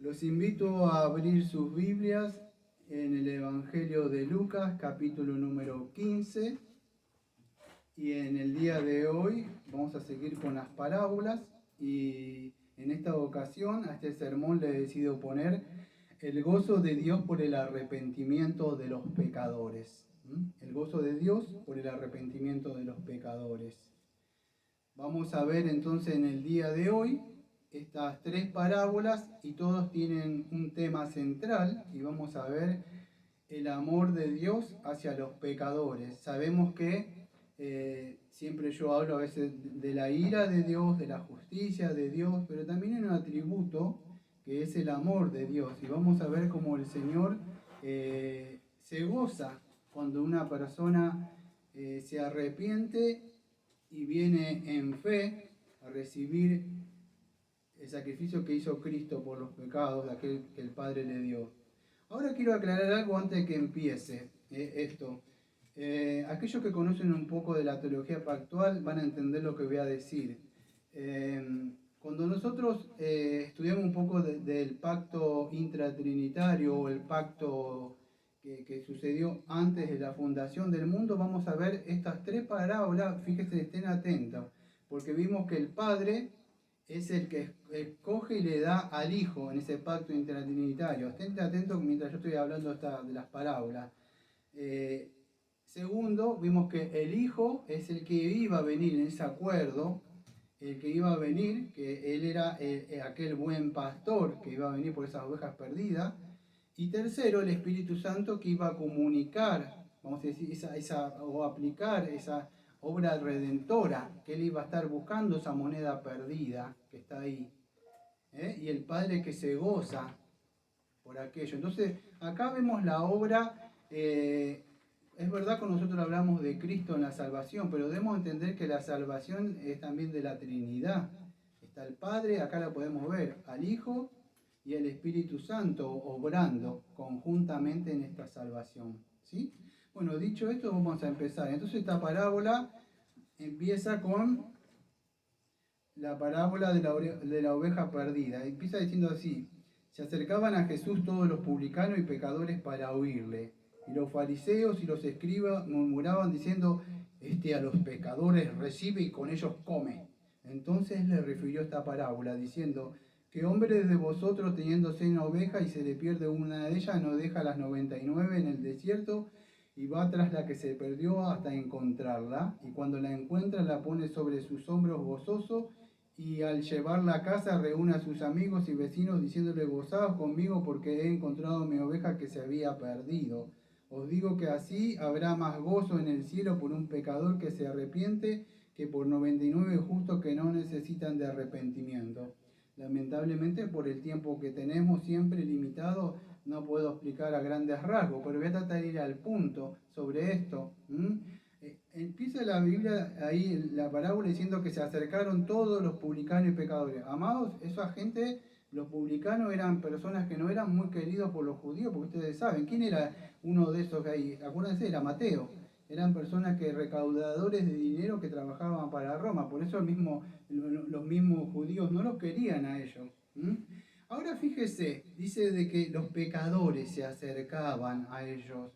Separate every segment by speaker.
Speaker 1: Los invito a abrir sus Biblias en el Evangelio de Lucas, capítulo número 15. Y en el día de hoy vamos a seguir con las parábolas. Y en esta ocasión a este sermón le he decidido poner el gozo de Dios por el arrepentimiento de los pecadores. El gozo de Dios por el arrepentimiento de los pecadores. Vamos a ver entonces en el día de hoy estas tres parábolas y todos tienen un tema central y vamos a ver el amor de Dios hacia los pecadores. Sabemos que siempre yo hablo a veces de la ira de Dios, de la justicia de Dios, pero también hay un atributo que es el amor de Dios y vamos a ver cómo el Señor se goza cuando una persona se arrepiente y viene en fe a recibir el sacrificio que hizo Cristo por los pecados de aquel que el Padre le dio. Ahora quiero aclarar algo antes de que empiece esto. Aquellos que conocen un poco de la teología pactual van a entender lo que voy a decir. Cuando nosotros estudiamos un poco del pacto intratrinitario o el pacto que sucedió antes de la fundación del mundo, vamos a ver estas tres parábolas. Fíjense, estén atentos, porque vimos que el Padre es el que escoge y le da al Hijo en ese pacto intratrinitario. Estén atentos mientras yo estoy hablando de las parábolas. Segundo, vimos que el Hijo es el que iba a venir en ese acuerdo, el que iba a venir, que Él era aquel buen pastor que iba a venir por esas ovejas perdidas. Y tercero, el Espíritu Santo que iba a comunicar, vamos a decir, o aplicar esa obra redentora, que Él iba a estar buscando esa moneda perdida que está ahí. Y el Padre que se goza por aquello. Entonces, acá vemos la obra. Es verdad que nosotros hablamos de Cristo en la salvación, pero debemos entender que la salvación es también de la Trinidad. Está el Padre, acá lo podemos ver, al Hijo y el Espíritu Santo obrando conjuntamente en esta salvación. ¿Sí? Bueno, dicho esto, vamos a empezar. Entonces esta parábola empieza con la parábola de la oveja perdida. Empieza diciendo así: se acercaban a Jesús todos los publicanos y pecadores para oírle. Y los fariseos y los escribas murmuraban diciendo: este a los pecadores recibe y con ellos come. Entonces le refirió esta parábola diciendo: ¿qué hombre de vosotros, teniendo 100 ovejas y se le pierde una de ellas, no deja las 99 en el desierto y va tras la que se perdió hasta encontrarla? Y cuando la encuentra la pone sobre sus hombros gozoso, y al llevarla a casa reúne a sus amigos y vecinos diciéndole: gozaos conmigo porque he encontrado mi oveja que se había perdido. Os digo que así habrá más gozo en el cielo por un pecador que se arrepiente que por 99 justos que no necesitan de arrepentimiento. Lamentablemente, por el tiempo que tenemos siempre limitado, no puedo explicar a grandes rasgos, pero voy a tratar de ir al punto sobre esto. Empieza la Biblia ahí, la parábola, diciendo que se acercaron todos los publicanos y pecadores. Amados, esa gente, los publicanos eran personas que no eran muy queridos por los judíos, porque ustedes saben, ¿quién era uno de esos ahí? Acuérdense, era Mateo. Eran personas que recaudadores de dinero que trabajaban para Roma, por eso los mismos judíos no los querían a ellos. Ahora fíjese, dice de que los pecadores se acercaban a ellos.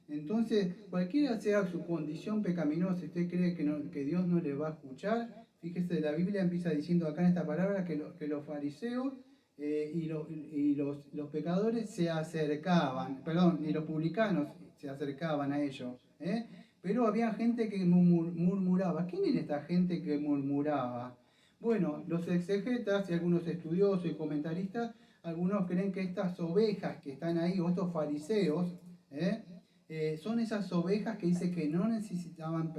Speaker 1: Entonces, cualquiera sea su condición pecaminosa, si usted cree que Dios no le va a escuchar, fíjese, la Biblia empieza diciendo acá en esta palabra que los fariseos y los pecadores se acercaban, perdón, y los publicanos se acercaban a ellos. Pero había gente que murmuraba. ¿Quién era esta gente que murmuraba? Bueno, los exegetas y algunos estudiosos y comentaristas, algunos creen que estas ovejas que están ahí, o estos fariseos, son esas ovejas que dice que no necesitaban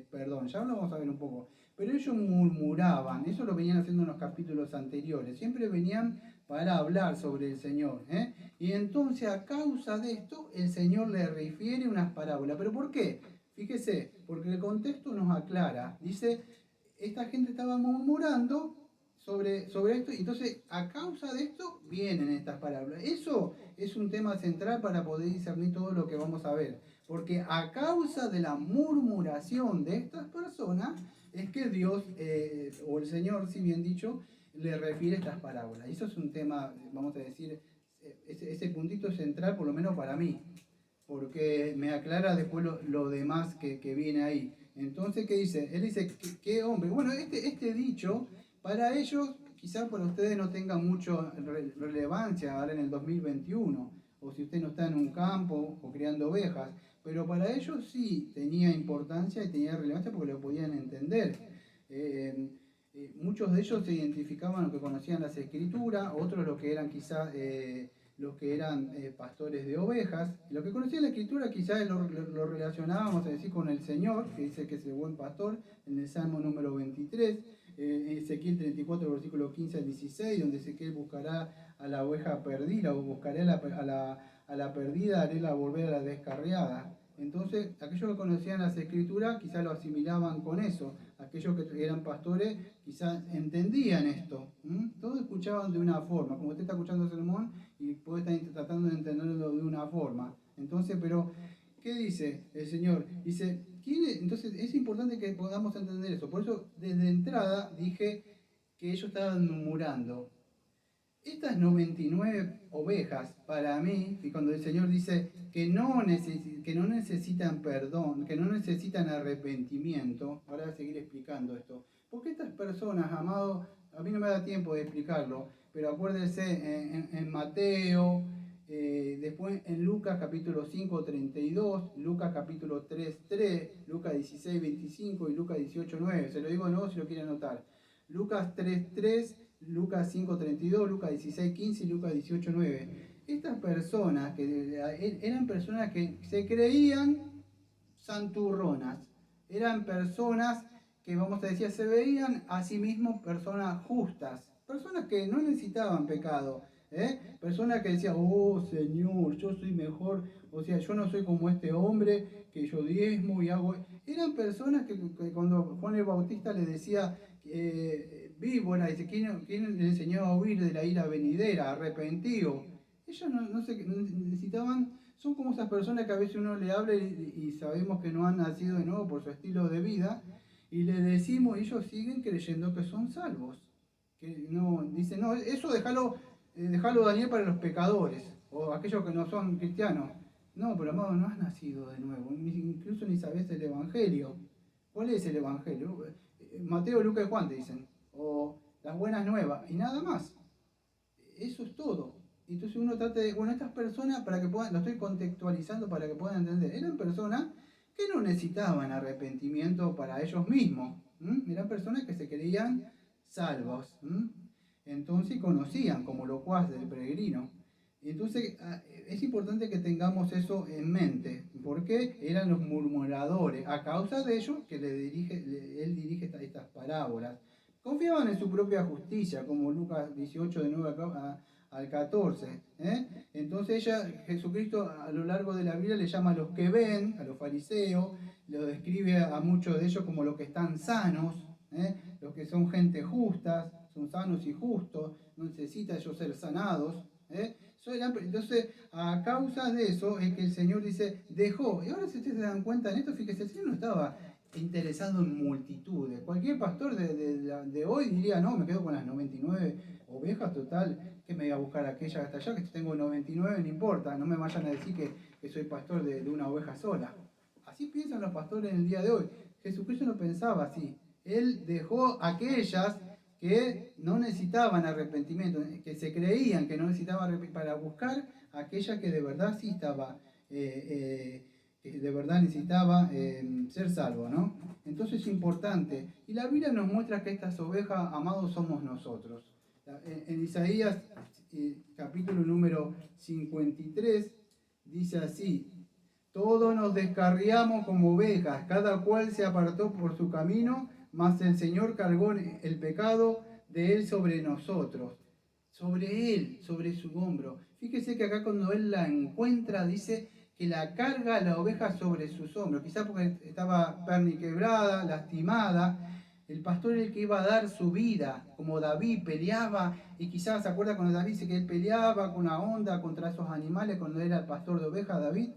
Speaker 1: perdón. Ya lo vamos a ver un poco. Pero ellos murmuraban, eso lo venían haciendo en los capítulos anteriores. Siempre venían para hablar sobre el Señor. Y entonces, a causa de esto, el Señor le refiere unas parábolas. ¿Pero por qué? Fíjese, porque el contexto nos aclara. Dice: esta gente estaba murmurando sobre esto, y entonces a causa de esto vienen estas parábolas. Eso es un tema central para poder discernir todo lo que vamos a ver, porque a causa de la murmuración de estas personas es que Dios, o el Señor, si bien dicho, le refiere estas parábolas. Y eso es un tema, vamos a decir, ese puntito central, por lo menos para mí, porque me aclara después lo demás que viene ahí. Entonces, ¿qué dice? Él dice, ¿qué hombre? Bueno, este dicho, para ellos, quizás para ustedes no tenga mucha relevancia ahora en el 2021, o si usted no está en un campo o criando ovejas, pero para ellos sí tenía importancia y tenía relevancia porque lo podían entender. Muchos de ellos se identificaban, los que conocían las escrituras, otros los que eran quizás los que eran pastores de ovejas. Los que conocían la escritura quizás lo relacionábamos a decir con el Señor, que dice que es el buen pastor, en el Salmo número 23, Ezequiel 34, versículo 15 al 16, donde Ezequiel buscará a la oveja perdida, o buscaré a la perdida, haré la volver a la descarriada. Entonces, aquellos que conocían las escrituras quizás lo asimilaban con eso. Aquellos que eran pastores quizás entendían esto. Todos escuchaban de una forma, como usted está escuchando el sermón y puede estar tratando de entenderlo de una forma. Entonces, pero, ¿qué dice el Señor? Dice, entonces es importante que podamos entender eso. Por eso, desde entrada, dije que ellos estaban murmurando. Estas 99 ovejas, para mí, y cuando el Señor dice que no necesitan perdón, que no necesitan arrepentimiento, ahora voy a seguir explicando esto, porque estas personas, amados, a mí no me da tiempo de explicarlo, pero acuérdense en Mateo, después en Lucas capítulo 5, 32, Lucas capítulo 3, 3, Lucas 16, 25 y Lucas 18, 9, se lo digo de nuevo si lo quieren anotar. Lucas 3, 3, Lucas 5, 32, Lucas 16, 15 y Lucas 18, 9. Estas personas eran personas que se creían santurronas, eran personas que, vamos a decir, se veían a sí mismos personas justas, personas que no necesitaban pecado, personas que decían, oh Señor, yo soy mejor, o sea, yo no soy como este hombre, que yo diezmo y hago... Eran personas que cuando Juan el Bautista le decía, víbora, dice, ¿quién le enseñó a huir de la ira venidera, arrepentido? Ellos no necesitaban, son como esas personas que a veces uno le habla y sabemos que no han nacido de nuevo por su estilo de vida, y le decimos, y ellos siguen creyendo que son salvos. Que no, dicen, no, eso déjalo Daniel para los pecadores, o aquellos que no son cristianos. No, pero amado, no has nacido de nuevo, incluso ni sabes el Evangelio. ¿Cuál es el Evangelio? Mateo, Lucas y Juan te dicen, o las buenas nuevas, y nada más. Eso es todo. Entonces uno trata de, bueno, estas personas, para que puedan, lo estoy contextualizando para que puedan entender, eran personas que no necesitaban arrepentimiento para ellos mismos. Eran personas que se creían salvos. Entonces conocían como locuaz del peregrino. Entonces es importante que tengamos eso en mente, porque eran los murmuradores, a causa de ellos que él dirige estas parábolas. Confiaban en su propia justicia, como Lucas 18, de 9 al 14. Entonces Jesucristo a lo largo de la Biblia le llama a los que ven, a los fariseos, lo describe a muchos de ellos como los que están sanos, los que son gente justas, son sanos y justos, no necesitan ellos ser sanados. Entonces, a causa de eso es que el Señor dice, dejó. Y ahora si ustedes se dan cuenta en esto, fíjense, el Señor no estaba interesado en multitudes. Cualquier pastor de hoy diría, no, me quedo con las 99 ovejas, total, que me voy a buscar aquella hasta allá, que tengo 99, no importa, no me vayan a decir que soy pastor de una oveja sola. Así piensan los pastores en el día de hoy. Jesucristo no pensaba así. Él dejó aquellas que no necesitaban arrepentimiento, que se creían que no necesitaban arrepentimiento, para buscar aquella que de verdad sí estaba, que de verdad necesitaba ser salvo, ¿no? Entonces es importante. Y la Biblia nos muestra que estas ovejas, amados, somos nosotros. En Isaías, capítulo número 53, dice así, todos nos descarriamos como ovejas, cada cual se apartó por su camino, mas el Señor cargó el pecado de él sobre nosotros, sobre él, sobre su hombro. Fíjese que acá cuando él la encuentra dice que la carga a la oveja sobre sus hombros, quizás porque estaba perniquebrada, lastimada. El pastor es el que iba a dar su vida, como David peleaba, y quizás se acuerda cuando David dice que él peleaba con una onda contra esos animales cuando era el pastor de ovejas, David.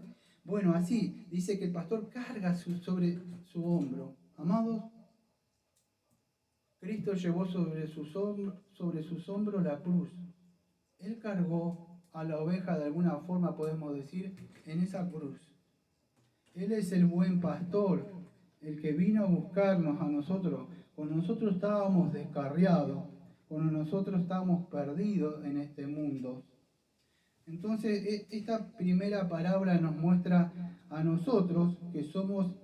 Speaker 1: Bueno, así dice que el pastor carga sobre su hombro. Amados, Cristo llevó sobre sus hombros la cruz. Él cargó a la oveja de alguna forma, podemos decir, en esa cruz. Él es el buen pastor, el que vino a buscarnos a nosotros. Cuando nosotros estábamos descarriados, cuando nosotros estábamos perdidos en este mundo. Entonces, esta primera parábola nos muestra a nosotros que somos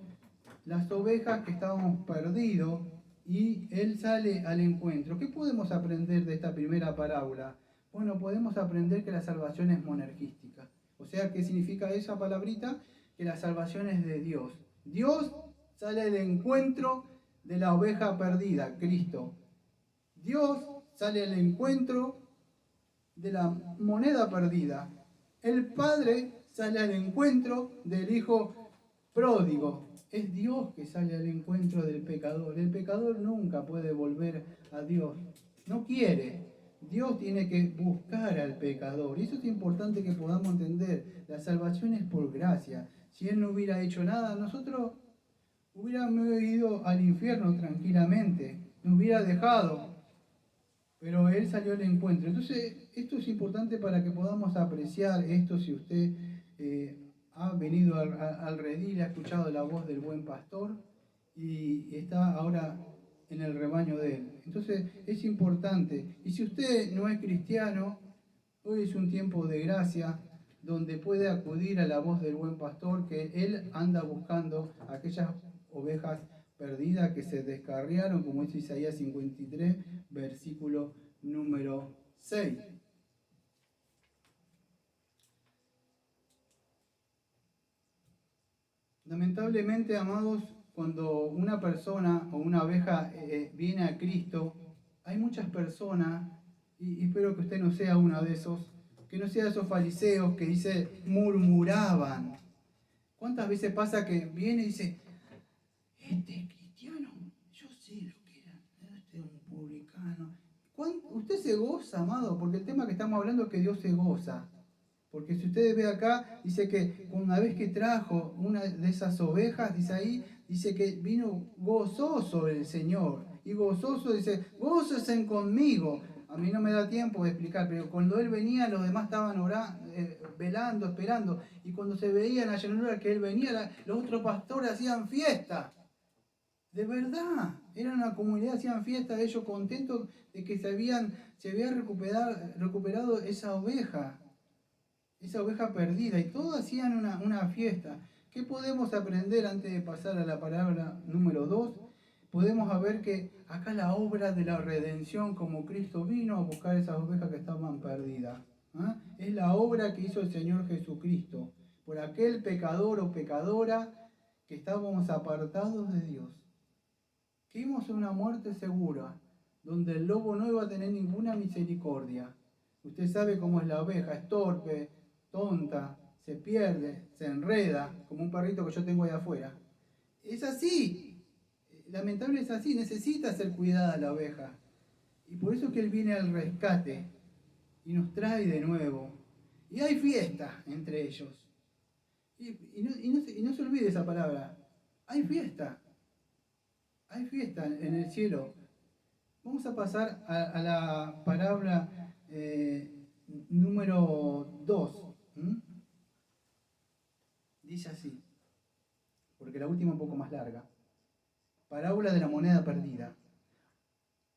Speaker 1: las ovejas que estábamos perdidos y Él sale al encuentro. ¿Qué podemos aprender de esta primera parábola? Bueno, podemos aprender que la salvación es monergística. O sea, ¿qué significa esa palabrita? Que la salvación es de Dios. Dios sale al encuentro de la oveja perdida, Cristo. Dios sale al encuentro de la moneda perdida. El Padre sale al encuentro del Hijo pródigo. Es Dios que sale al encuentro del pecador. El pecador nunca puede volver a Dios. No quiere. Dios tiene que buscar al pecador. Y eso es importante que podamos entender. La salvación es por gracia. Si Él no hubiera hecho nada, nosotros hubiéramos ido al infierno tranquilamente. Nos hubiera dejado. Pero Él salió al encuentro. Entonces, esto es importante para que podamos apreciar esto. Si usted ha venido al redil, ha escuchado la voz del buen pastor y está ahora en el rebaño de Él. Entonces, es importante. Y si usted no es cristiano, hoy es un tiempo de gracia donde puede acudir a la voz del buen pastor, que Él anda buscando aquellas ovejas perdidas que se descarriaron, como dice Isaías 53, versículo número 6. Lamentablemente, amados, cuando una persona o una oveja viene a Cristo, hay muchas personas, y espero que usted no sea uno de esos, que no sea de esos fariseos que dice murmuraban. ¿Cuántas veces pasa que viene y dice, este es cristiano, yo sé lo que era, este es un publicano? Usted se goza, amado, porque el tema que estamos hablando es que Dios se goza. Porque si ustedes ven acá, dice que una vez que trajo una de esas ovejas, dice ahí, dice que vino gozoso el Señor. Y gozoso, dice, gócesen conmigo. A mí no me da tiempo de explicar, pero cuando Él venía, los demás estaban orando, velando, esperando. Y cuando se veía en la llanura que Él venía, los otros pastores hacían fiesta. De verdad, era una comunidad, hacían fiesta, ellos contentos de que se había recuperado esa oveja perdida, y todos hacían una fiesta. ¿Qué podemos aprender antes de pasar a la palabra número 2? Podemos ver que acá la obra de la redención, como Cristo vino a buscar esas ovejas que estaban perdidas. Es la obra que hizo el Señor Jesucristo por aquel pecador o pecadora que estábamos apartados de Dios. Que íbamos a una muerte segura, donde el lobo no iba a tener ninguna misericordia. Usted sabe cómo es la oveja, es torpe, tonta, se pierde, se enreda, como un perrito que yo tengo ahí afuera. Es así, lamentable es así, necesita ser cuidada la oveja. Y por eso es que Él viene al rescate y nos trae de nuevo. Y hay fiesta entre ellos. Y no se olvide esa palabra, hay fiesta. Hay fiesta en el cielo. Vamos a pasar a la palabra número 2. Dice así, porque la última es un poco más larga. Parábola de la moneda perdida.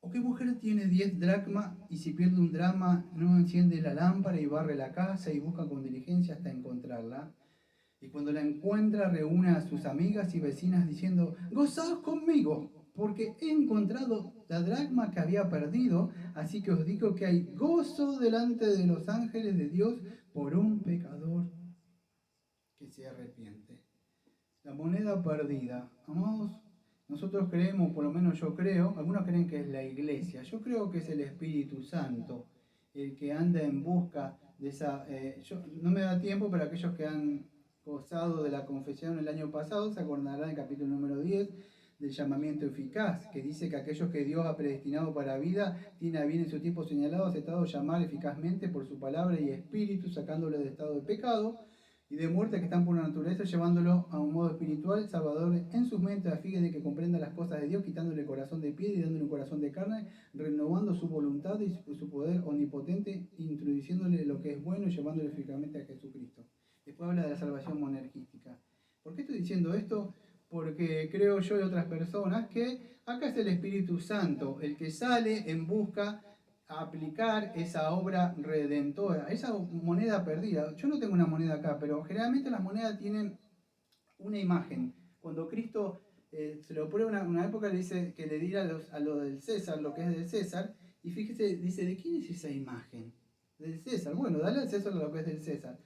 Speaker 1: ¿O qué mujer tiene 10 dracmas y si pierde un dracma no enciende la lámpara y barre la casa y busca con diligencia hasta encontrarla? Y cuando la encuentra reúne a sus amigas y vecinas diciendo, gozaos conmigo, porque he encontrado la dracma que había perdido, así que os digo que hay gozo delante de los ángeles de Dios por un pecador que se arrepiente. La moneda perdida. Amados, nosotros creemos, por lo menos yo creo, algunos creen que es la iglesia, yo creo que es el Espíritu Santo, el que anda en busca de esa... no me da tiempo, pero aquellos que han gozado de la confesión el año pasado se acordarán del capítulo número 10 del llamamiento eficaz, que dice que aquellos que Dios ha predestinado para vida tiene a bien en su tiempo señalado, aceptado llamar eficazmente por su palabra y espíritu, sacándole de estado de pecado. y de muerte que están por la naturaleza, llevándolo a un modo espiritual, salvador en sus mentes, a fin de que comprenda las cosas de Dios, quitándole el corazón de piedra y dándole un corazón de carne, renovando su voluntad y su poder omnipotente, introduciéndole lo que es bueno y llevándole físicamente a Jesucristo. Después habla de la salvación monergística. ¿Por qué estoy diciendo esto? Porque creo yo y otras personas que acá es el Espíritu Santo el que sale en busca a aplicar esa obra redentora, esa moneda perdida. Yo no tengo una moneda acá, pero generalmente las monedas tienen una imagen. Cuando Cristo se lo prueba una época, le dice que le diera a lo del César, lo que es del César, y fíjese, dice, ¿de quién es esa imagen? Del César. Bueno, dale al César lo que es del César.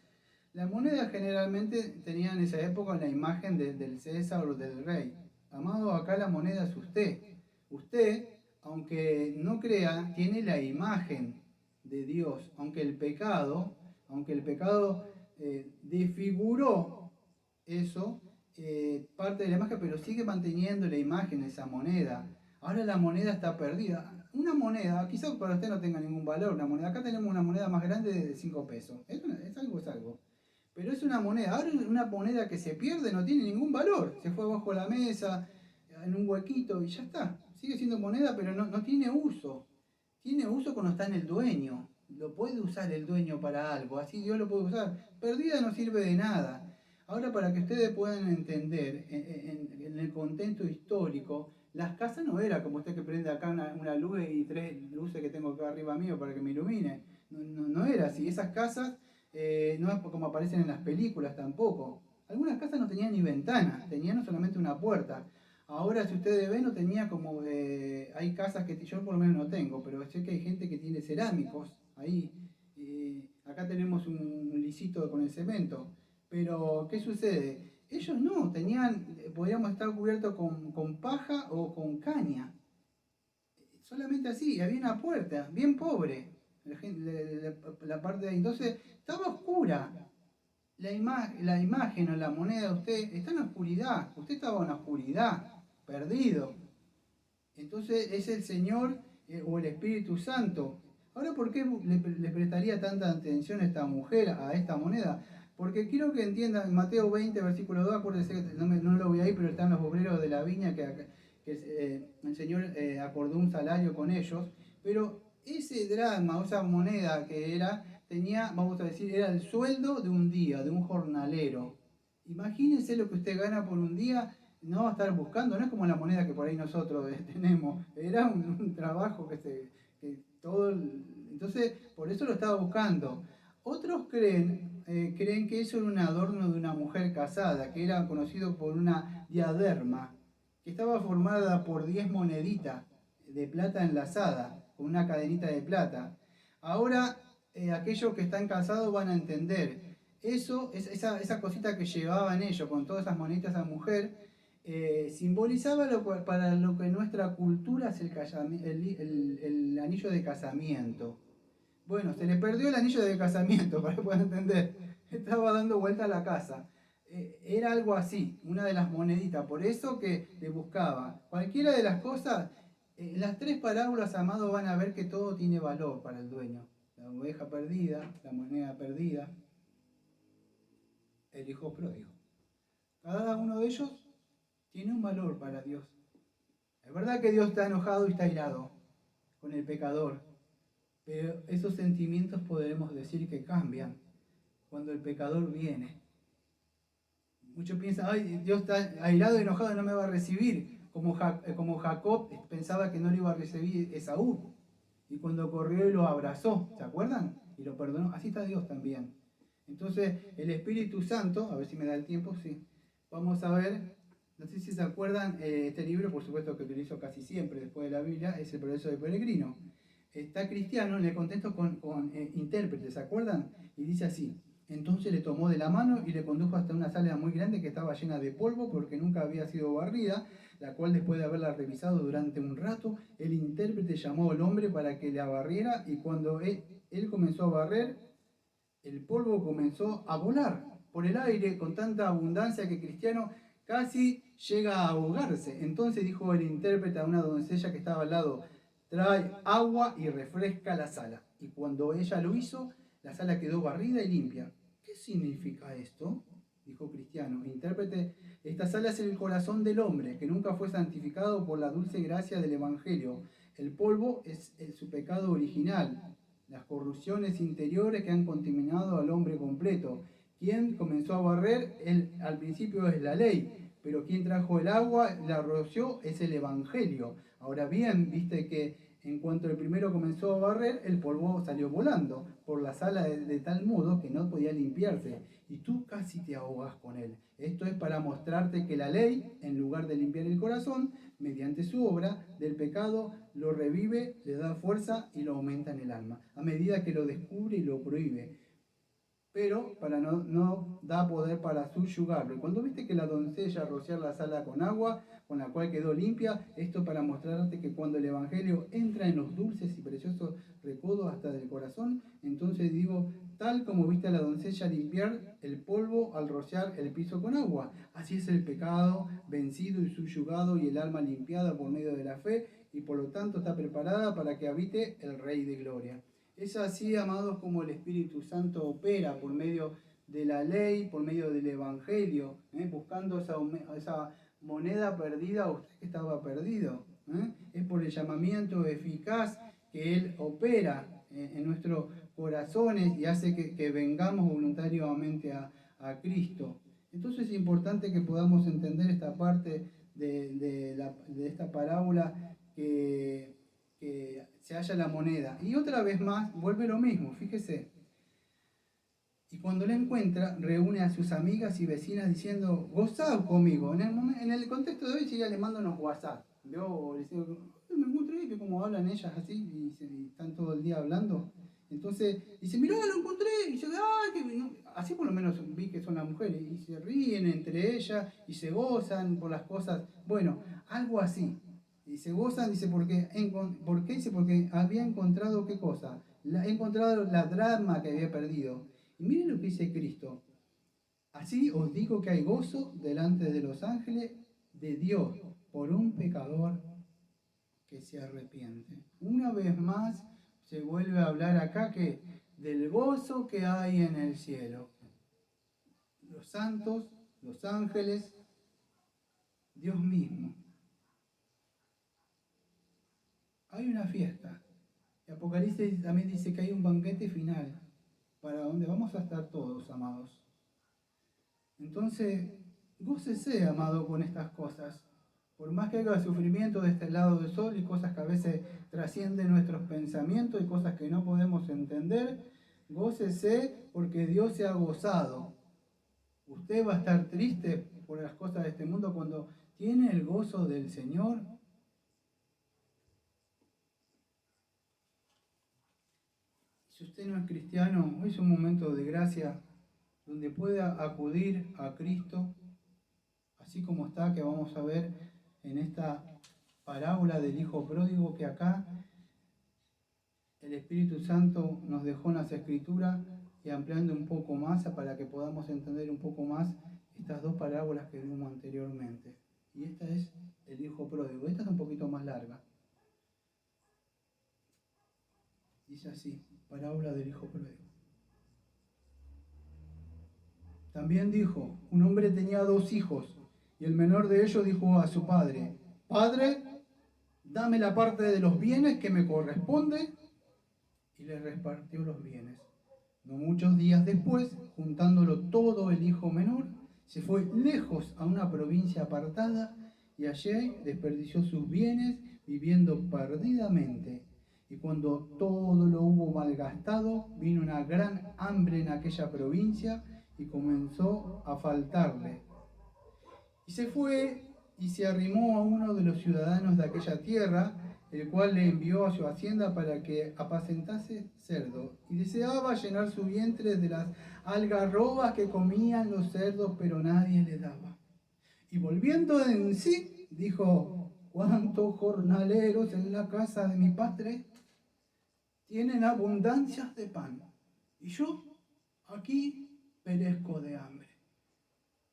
Speaker 1: Las monedas generalmente tenían en esa época la imagen del César o del rey. Amado, acá la moneda es usted. Usted, aunque no crea, tiene la imagen de Dios. Aunque el pecado desfiguró eso, parte de la imagen, pero sigue manteniendo la imagen de esa moneda. Ahora la moneda está perdida. Una moneda, quizás para usted no tenga ningún valor, una moneda. Acá tenemos una moneda más grande de 5 pesos. Es algo. Pero es una moneda. Ahora una moneda que se pierde no tiene ningún valor. Se fue abajo de la mesa, en un huequito y ya está. Sigue siendo moneda, pero no tiene uso. Tiene uso cuando está en el dueño. Lo puede usar el dueño para algo. Así Dios lo puede usar. Perdida no sirve de nada. Ahora, para que ustedes puedan entender, en el contexto histórico, las casas no era como usted que prende acá una luz y 3 luces que tengo acá arriba mío para que me ilumine. No era así. Esas casas no es como aparecen en las películas tampoco. Algunas casas no tenían ni ventanas, tenían solamente una puerta. Ahora, si ustedes ven, no tenía como... hay casas que yo por lo menos no tengo, pero sé que hay gente que tiene cerámicos ahí. Acá tenemos un lisito con el cemento. Pero, ¿qué sucede? Ellos no, podríamos estar cubiertos con paja o con caña. Solamente así, había una puerta, bien pobre. La parte de ahí. Entonces, estaba oscura. La imagen o la moneda de usted está en la oscuridad. Usted estaba en la oscuridad, perdido. Entonces es el Señor o el Espíritu Santo. Ahora, ¿por qué le prestaría tanta atención a esta mujer, a esta moneda? Porque quiero que entiendan, Mateo 20, versículo 2, acuérdense que no lo voy a ir, pero están los obreros de la viña que el Señor acordó un salario con ellos. Pero ese drama, o esa moneda que era, vamos a decir, era el sueldo de un día, de un jornalero. Imagínense lo que usted gana por un día, no va a estar buscando, no es como la moneda que por ahí nosotros tenemos, era un trabajo entonces por eso lo estaba buscando. Otros creen que eso era un adorno de una mujer casada, que era conocido por una diaderma, que estaba formada por 10 moneditas de plata enlazada, con una cadenita de plata. Ahora, aquellos que están casados van a entender. Esa cosita que llevaban ellos con todas esas moneditas a mujer, simbolizaba para lo que en nuestra cultura es el anillo de casamiento. Bueno, se le perdió el anillo de casamiento, para que puedan entender. Estaba dando vuelta a la casa. Era algo así, una de las moneditas. Por eso que le buscaba. Cualquiera de las cosas, las 3 parábolas, amados, van a ver que todo tiene valor para el dueño. La oveja perdida, la moneda perdida, el hijo pródigo. Cada uno de ellos tiene un valor para Dios. Es verdad que Dios está enojado y está airado con el pecador, pero esos sentimientos podremos decir que cambian cuando el pecador viene. Muchos piensan, ay, Dios está airado y enojado y no me va a recibir, como Jacob pensaba que no le iba a recibir Esaú, y cuando corrió y lo abrazó, ¿se acuerdan? Y lo perdonó. Así está Dios también. Entonces, el Espíritu Santo, a ver si me da el tiempo, sí. Vamos a ver, no sé si se acuerdan, este libro, por supuesto que utilizo casi siempre después de la Biblia, es el Progreso del Peregrino. Está Cristiano en el contexto con intérpretes, ¿se acuerdan? Y dice así: entonces le tomó de la mano y le condujo hasta una sala muy grande que estaba llena de polvo porque nunca había sido barrida, la cual después de haberla revisado durante un rato, el intérprete llamó al hombre para que la barriera, y cuando él comenzó a barrer, el polvo comenzó a volar por el aire con tanta abundancia que Cristiano casi llega a ahogarse. Entonces dijo el intérprete a una doncella que estaba al lado: trae agua y refresca la sala. Y cuando ella lo hizo, la sala quedó barrida y limpia. ¿Qué ¿qué significa esto? Dijo Cristiano, intérprete, esta sala es el corazón del hombre, que nunca fue santificado por la dulce gracia del Evangelio. El polvo es su pecado original, las corrupciones interiores que han contaminado al hombre completo. Quien comenzó a barrer al principio es la ley, pero quien trajo el agua, la roció, es el Evangelio. Ahora bien, viste que en cuanto el primero comenzó a barrer, el polvo salió volando por la sala de tal modo que no podía limpiarse, y tú casi te ahogas con él. Esto es para mostrarte que la ley, en lugar de limpiar el corazón, mediante su obra del pecado, lo revive, le da fuerza y lo aumenta en el alma, a medida que lo descubre y lo prohíbe, pero para no da poder para subyugarlo. Y cuando viste que la doncella rociar la sala con agua, con la cual quedó limpia, esto para mostrarte que cuando el Evangelio entra en los dulces y preciosos recodos hasta del corazón, entonces digo, tal como viste a la doncella limpiar el polvo al rociar el piso con agua, así es el pecado vencido y subyugado y el alma limpiada por medio de la fe, y por lo tanto está preparada para que habite el Rey de Gloria. Es así, amados, como el Espíritu Santo opera por medio de la ley, por medio del Evangelio, buscando esa moneda perdida, usted que estaba perdido. Es por el llamamiento eficaz que Él opera en nuestros corazones y hace que vengamos voluntariamente a Cristo. Entonces es importante que podamos entender esta parte de esta parábola que se halla la moneda. Y otra vez más vuelve lo mismo, fíjese. Y cuando la encuentra, reúne a sus amigas y vecinas diciendo, gozad conmigo. En el contexto de hoy, si ella le manda unos WhatsApp, yo me encontré, que como hablan ellas así, y están todo el día hablando. Entonces dice, mirá, lo encontré. Y yo, así por lo menos vi que son las mujeres. Y se ríen entre ellas y se gozan por las cosas. Bueno, algo así. Y se gozan, dice, ¿por qué? Dice, porque había encontrado, ¿qué cosa? He encontrado la dracma que había perdido. Y miren lo que dice Cristo. Así os digo que hay gozo delante de los ángeles de Dios por un pecador que se arrepiente. Una vez más se vuelve a hablar acá que del gozo que hay en el cielo. Los santos, los ángeles, Dios mismo. Hay una fiesta. Y Apocalipsis también dice que hay un banquete final para donde vamos a estar todos, amados. Entonces, gócese, amado, con estas cosas. Por más que haya sufrimiento de este lado del sol y cosas que a veces trascienden nuestros pensamientos y cosas que no podemos entender, gócese porque Dios se ha gozado. Usted va a estar triste por las cosas de este mundo cuando tiene el gozo del Señor. Si usted no es cristiano, hoy es un momento de gracia donde pueda acudir a Cristo, así como está, que vamos a ver en esta parábola del Hijo Pródigo, que acá el Espíritu Santo nos dejó en las Escrituras, y ampliando un poco más para que podamos entender un poco más estas dos parábolas que vimos anteriormente. Y esta es el Hijo Pródigo. Esta es un poquito más larga. Dice así, parábola del Hijo Pródigo. También dijo, un hombre tenía 2 hijos, y el menor de ellos dijo a su padre, Padre, dame la parte de los bienes que me corresponde, y le repartió los bienes. No muchos días después, juntándolo todo el hijo menor, se fue lejos a una provincia apartada, y allí desperdició sus bienes viviendo perdidamente. Y cuando todo lo hubo malgastado, vino una gran hambre en aquella provincia, y comenzó a faltarle. Y se fue y se arrimó a uno de los ciudadanos de aquella tierra, el cual le envió a su hacienda para que apacentase cerdos. Y deseaba llenar su vientre de las algarrobas que comían los cerdos, pero nadie le daba. Y volviendo en sí, dijo, ¿cuántos jornaleros en la casa de mi padre tienen abundancias de pan? Y yo aquí perezco de hambre.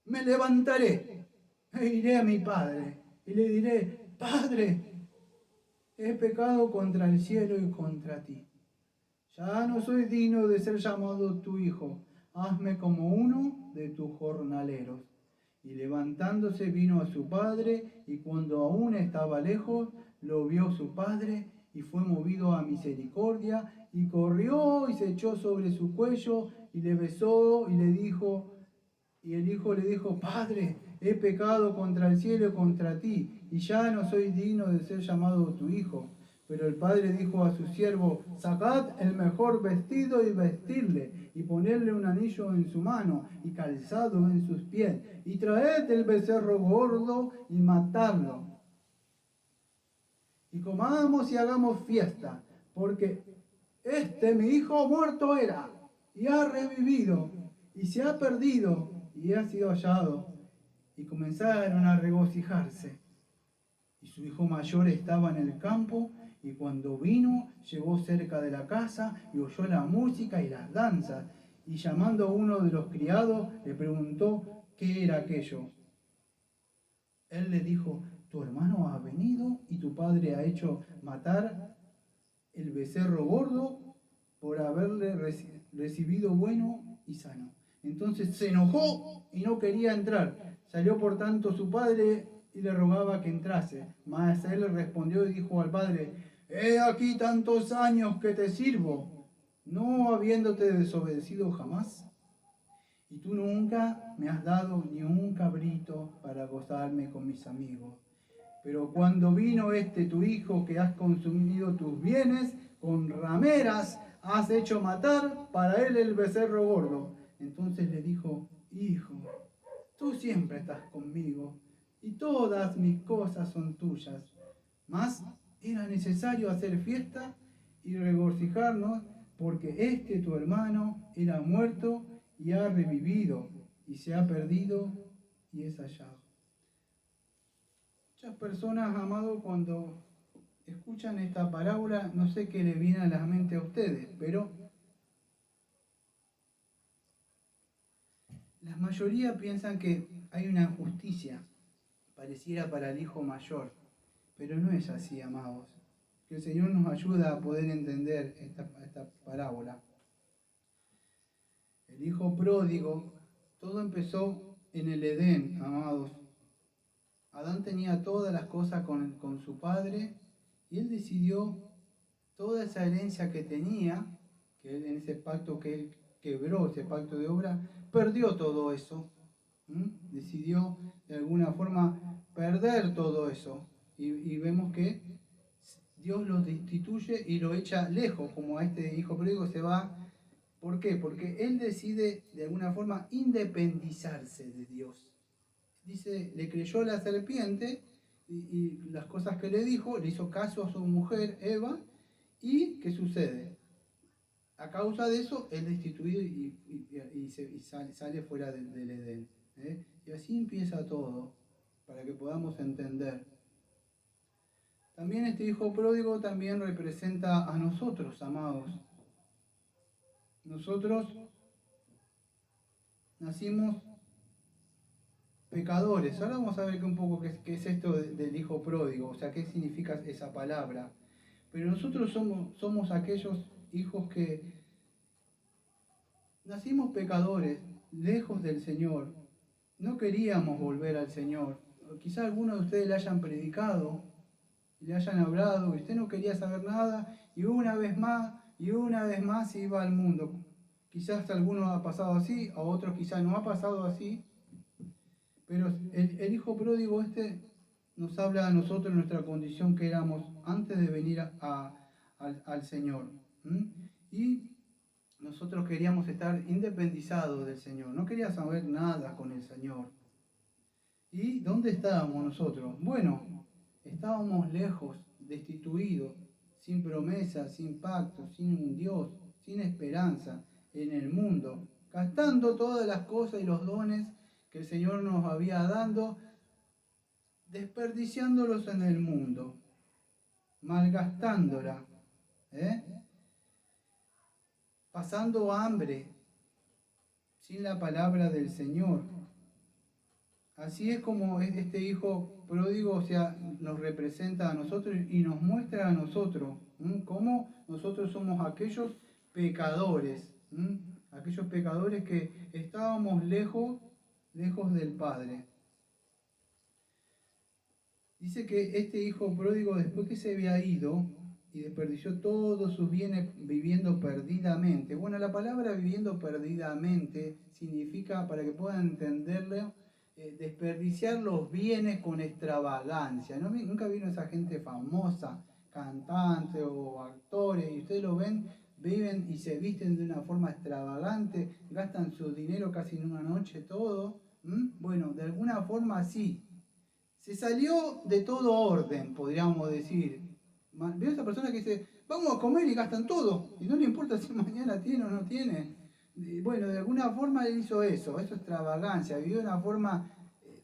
Speaker 1: Me levantaré e iré a mi padre y le diré, Padre, he pecado contra el cielo y contra ti. Ya no soy digno de ser llamado tu hijo. hazme como uno de tus jornaleros. Y levantándose vino a su padre, y cuando aún estaba lejos, lo vio su padre, y fue movido a misericordia, y corrió y se echó sobre su cuello, y le besó, y le dijo, y el hijo le dijo, Padre, he pecado contra el cielo y contra ti, y ya no soy digno de ser llamado tu hijo. Pero el padre dijo a su siervo, sacad el mejor vestido y vestirle, y ponerle un anillo en su mano, y calzado en sus pies, y traed el becerro gordo y matadlo. Y comamos y hagamos fiesta, porque mi hijo muerto era, y ha revivido, y se ha perdido, y ha sido hallado. Y comenzaron a regocijarse. Y su hijo mayor estaba en el campo, y cuando vino, llegó cerca de la casa, y oyó la música y las danzas. Y llamando a uno de los criados, le preguntó qué era aquello. Él le dijo, tu hermano ha venido, y tu padre ha hecho matar el becerro gordo por haberle recibido bueno y sano. Entonces se enojó y no quería entrar. Salió por tanto su padre y le rogaba que entrase. Mas él respondió y dijo al padre, he aquí tantos años que te sirvo, no habiéndote desobedecido jamás. Y tú nunca me has dado ni un cabrito para gozarme con mis amigos. Pero cuando vino tu hijo que has consumido tus bienes, con rameras has hecho matar para él el becerro gordo. Entonces le dijo, hijo, tú siempre estás conmigo y todas mis cosas son tuyas. Mas era necesario hacer fiesta y regocijarnos porque tu hermano era muerto y ha revivido, y se ha perdido y es hallado. Muchas personas, amados, cuando escuchan esta parábola, no sé qué le viene a la mente a ustedes, pero la mayoría piensan que hay una justicia, pareciera para el hijo mayor, pero no es así, amados. Que el Señor nos ayuda a poder entender esta parábola. El hijo pródigo, todo empezó en el Edén, amados. Adán tenía todas las cosas con su padre y él decidió toda esa herencia que tenía, que él, en ese pacto que él quebró, ese pacto de obra, perdió todo eso. Decidió de alguna forma perder todo eso. Y vemos que Dios lo destituye y lo echa lejos, como a este hijo pródigo se va. ¿Por qué? Porque él decide de alguna forma independizarse de Dios. Dice, le creyó la serpiente y las cosas que le dijo, le hizo caso a su mujer Eva, y ¿qué sucede? A causa de eso, él es destituido y sale fuera del Edén. Y así empieza todo, para que podamos entender. También este hijo pródigo también representa a nosotros, amados. Nosotros nacimos pecadores. Ahora vamos a ver un poco qué es esto del hijo pródigo, o sea, qué significa esa palabra. Pero nosotros somos aquellos hijos que nacimos pecadores, lejos del Señor. No queríamos volver al Señor. Quizá algunos de ustedes le hayan predicado, le hayan hablado, y usted no quería saber nada, y una vez más se iba al mundo. Quizás a algunos ha pasado así, a otros quizás no ha pasado así, pero el hijo pródigo nos habla a nosotros de nuestra condición que éramos antes de venir al Señor. Y nosotros queríamos estar independizados del Señor, no queríamos saber nada con el Señor. ¿Y dónde estábamos nosotros? Bueno, estábamos lejos, destituidos, sin promesa, sin pacto, sin un Dios, sin esperanza en el mundo, gastando todas las cosas y los dones que el Señor nos había dado, desperdiciándolos en el mundo, malgastándola, pasando hambre, sin la palabra del Señor. Así es como este hijo pródigo, o sea, nos representa a nosotros y nos muestra a nosotros cómo nosotros somos aquellos pecadores, aquellos pecadores que estábamos lejos del Padre. Dice que este hijo pródigo, después que se había ido y desperdició todos sus bienes viviendo perdidamente. Bueno, la palabra viviendo perdidamente significa, para que puedan entenderlo, desperdiciar los bienes con extravagancia. ¿No? Nunca vieron esa gente famosa, cantante o actores, y ustedes lo ven, viven y se visten de una forma extravagante, gastan su dinero casi en una noche todo. Bueno, de alguna forma sí. Se salió de todo orden, podríamos decir. Veo a esa persona que dice, vamos a comer y gastan todo, y no le importa si mañana tiene o no tiene. Bueno, de alguna forma él hizo eso es extravagancia, vivió de una forma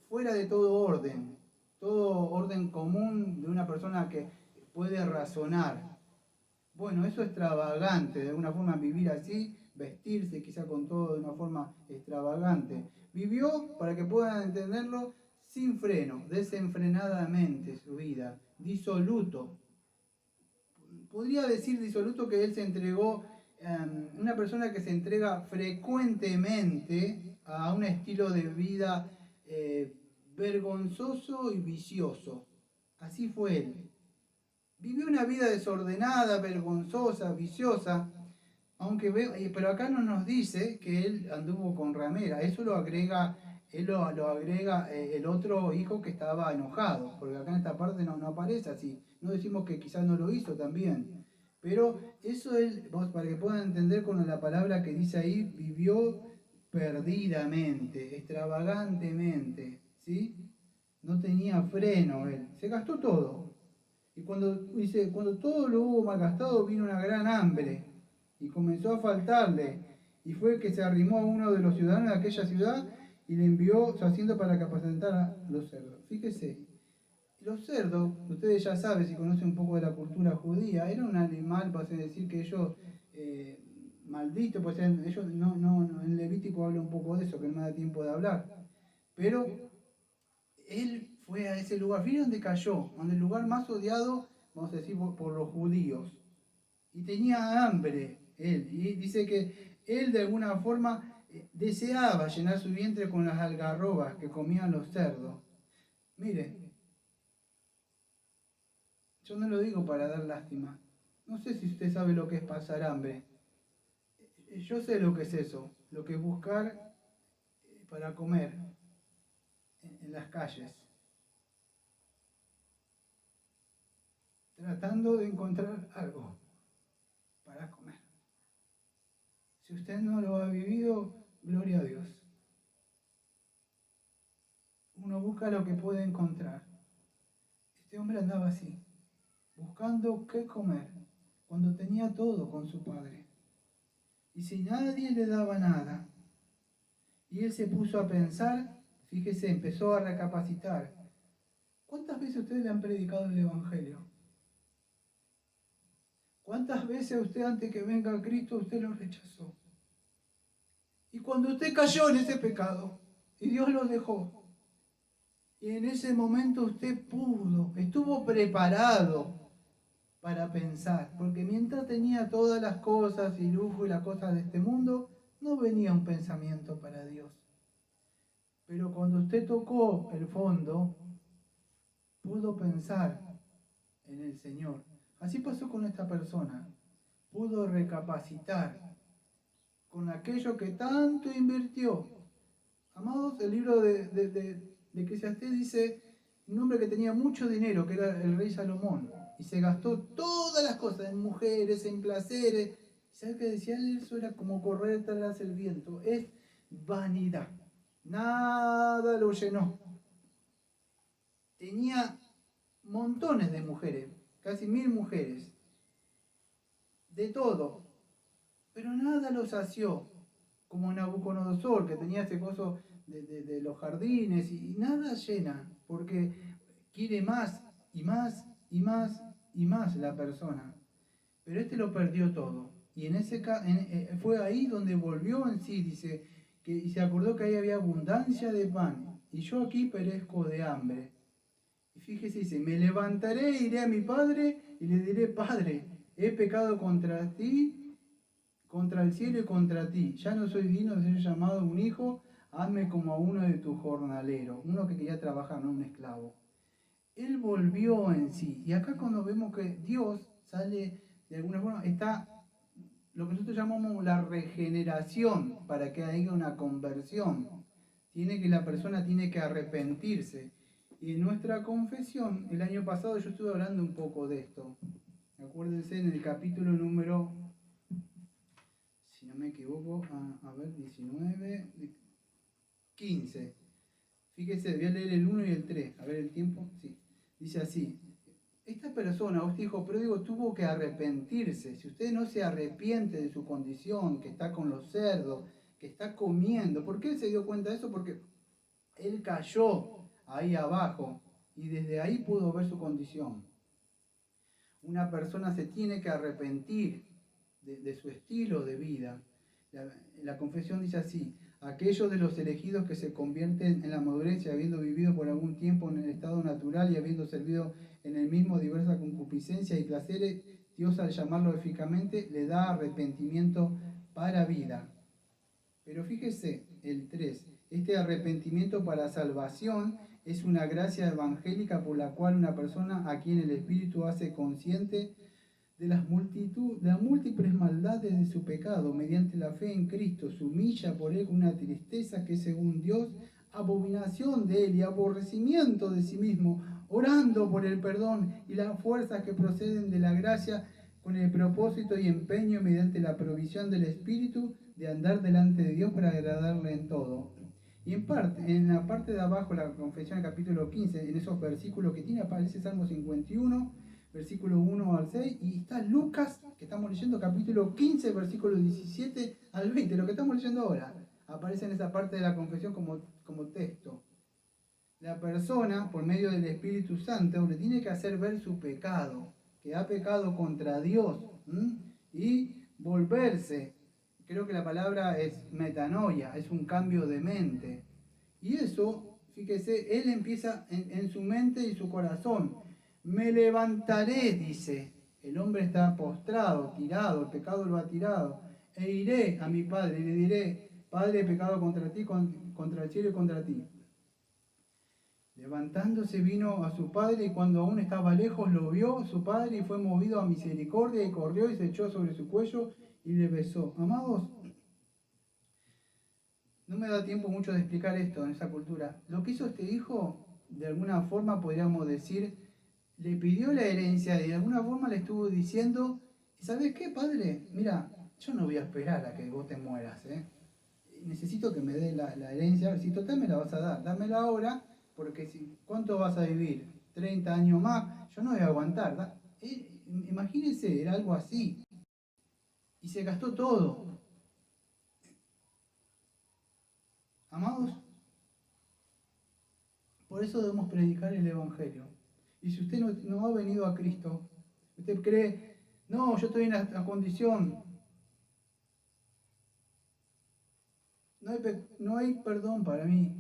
Speaker 1: fuera de todo orden común de una persona que puede razonar. Bueno, eso es extravagante, de alguna forma vivir así, vestirse quizá con todo de una forma extravagante. Vivió, para que puedan entenderlo, sin freno, desenfrenadamente su vida, disoluto. Podría decir disoluto que él se entregó, una persona que se entrega frecuentemente a un estilo de vida vergonzoso y vicioso. Así fue él. Vivió una vida desordenada, vergonzosa, viciosa, pero acá no nos dice que él anduvo con ramera, eso lo agrega, lo agrega el otro hijo que estaba enojado, porque acá en esta parte no aparece así, no decimos que quizás no lo hizo también, pero eso es, para que puedan entender con la palabra que dice ahí, vivió perdidamente, extravagantemente, ¿sí? No tenía freno él, se gastó todo. Y cuando todo lo hubo malgastado, vino una gran hambre y comenzó a faltarle. Y fue que se arrimó a uno de los ciudadanos de aquella ciudad y le envió su asiento para que apacentara los cerdos. Fíjese, los cerdos, ustedes ya saben, si conocen un poco de la cultura judía, era un animal, para decir que ellos, malditos, pues ellos en Levítico habla un poco de eso, que no me da tiempo de hablar. Pero él fue a ese lugar, fíjense dónde cayó, en el lugar más odiado, vamos a decir, por los judíos. Y tenía hambre él. Y dice que él de alguna forma deseaba llenar su vientre con las algarrobas que comían los cerdos. Mire, yo no lo digo para dar lástima. No sé si usted sabe lo que es pasar hambre. Yo sé lo que es eso, lo que es buscar para comer en las calles. Tratando de encontrar algo para comer. Si usted no lo ha vivido, gloria a Dios. Uno busca lo que puede encontrar. Este hombre andaba así, buscando qué comer, cuando tenía todo con su padre. Y si nadie le daba nada, y él se puso a pensar, fíjese, empezó a recapacitar. ¿Cuántas veces ustedes le han predicado el Evangelio? ¿Cuántas veces usted antes que venga a Cristo usted lo rechazó? Y cuando usted cayó en ese pecado y Dios lo dejó, y en ese momento usted estuvo preparado para pensar, porque mientras tenía todas las cosas y lujo y las cosas de este mundo, no venía un pensamiento para Dios. Pero cuando usted tocó el fondo, pudo pensar en el Señor. Así pasó con esta persona. Pudo recapacitar con aquello que tanto invirtió. Amados, el libro de Eclesiastés dice un hombre que tenía mucho dinero, que era el rey Salomón, y se gastó todas las cosas, en mujeres, en placeres. ¿Sabes qué decía él? Eso era como correr tras el viento. Es vanidad. Nada lo llenó. Tenía montones de mujeres, casi 1000 mujeres. De todo. Pero nada lo sació. Como Nabucodonosor, que tenía ese coso de los jardines, y nada llena, porque quiere más y más y más y más la persona. Pero este lo perdió todo. Y fue ahí donde volvió en sí, dice, y se acordó que ahí había abundancia de pan, y yo aquí perezco de hambre. Y fíjese, dice, me levantaré, iré a mi padre y le diré, Padre, he pecado contra ti, contra el cielo y contra ti. Ya no soy digno de ser llamado un hijo, hazme como a uno de tus jornaleros, uno que quería trabajar, no un esclavo. Él volvió en sí. Y acá cuando vemos que Dios sale, de alguna forma, está lo que nosotros llamamos la regeneración, para que haya una conversión. La persona tiene que arrepentirse. Y en nuestra confesión, el año pasado yo estuve hablando un poco de esto. Acuérdense en el capítulo número, si no me equivoco, a ver, 19, 15. Fíjese, voy a leer el 1 y el 3. A ver el tiempo. Sí. Dice así. Esta persona, usted dijo, pero digo, tuvo que arrepentirse. Si usted no se arrepiente de su condición, que está con los cerdos, que está comiendo, ¿por qué él se dio cuenta de eso? Porque él cayó ahí abajo y desde ahí pudo ver su condición. Una persona se tiene que arrepentir de su estilo de vida. La confesión dice así: aquellos de los elegidos que se convierten en la madurez y habiendo vivido por algún tiempo en el estado natural y habiendo servido en el mismo diversa concupiscencia y placeres, Dios al llamarlo eficazmente le da arrepentimiento para vida. Pero fíjese el 3, este arrepentimiento para salvación es una gracia evangélica por la cual una persona a quien el Espíritu hace consciente de las múltiples maldades de su pecado, mediante la fe en Cristo, se humilla por él con una tristeza que según Dios, abominación de él y aborrecimiento de sí mismo, orando por el perdón y las fuerzas que proceden de la gracia, con el propósito y empeño mediante la provisión del Espíritu de andar delante de Dios para agradarle en todo. Y en la parte de abajo, la confesión del capítulo 15, en esos versículos que tiene, aparece Salmo 51, versículo 1 al 6, y está Lucas, que estamos leyendo, capítulo 15, versículo 17 al 20, lo que estamos leyendo ahora, aparece en esa parte de la confesión como texto. La persona, por medio del Espíritu Santo, le tiene que hacer ver su pecado, que ha pecado contra Dios, y volverse. Creo que la palabra es metanoia, es un cambio de mente. Y eso, fíjese, él empieza en su mente y su corazón. Me levantaré, dice. El hombre está postrado, tirado, el pecado lo ha tirado. E iré a mi padre y le diré: Padre, he pecado contra ti, contra el cielo y contra ti. Levantándose vino a su padre y cuando aún estaba lejos lo vio su padre y fue movido a misericordia y corrió y se echó sobre su cuello y le besó. Amados, no me da tiempo mucho de explicar esto en esa cultura. Lo que hizo este hijo, de alguna forma podríamos decir, le pidió la herencia y de alguna forma le estuvo diciendo: ¿sabes qué, padre? Mira, yo no voy a esperar a que vos te mueras, necesito que me dé la herencia. Si total me la vas a dar, dámela ahora, porque ¿cuánto vas a vivir? 30 años más, yo no voy a aguantar. Imagínense, era algo así. Y se gastó todo. Amados, por eso debemos predicar el Evangelio. Y si usted no ha venido a Cristo, usted cree: no, yo estoy en la condición, no hay perdón para mí.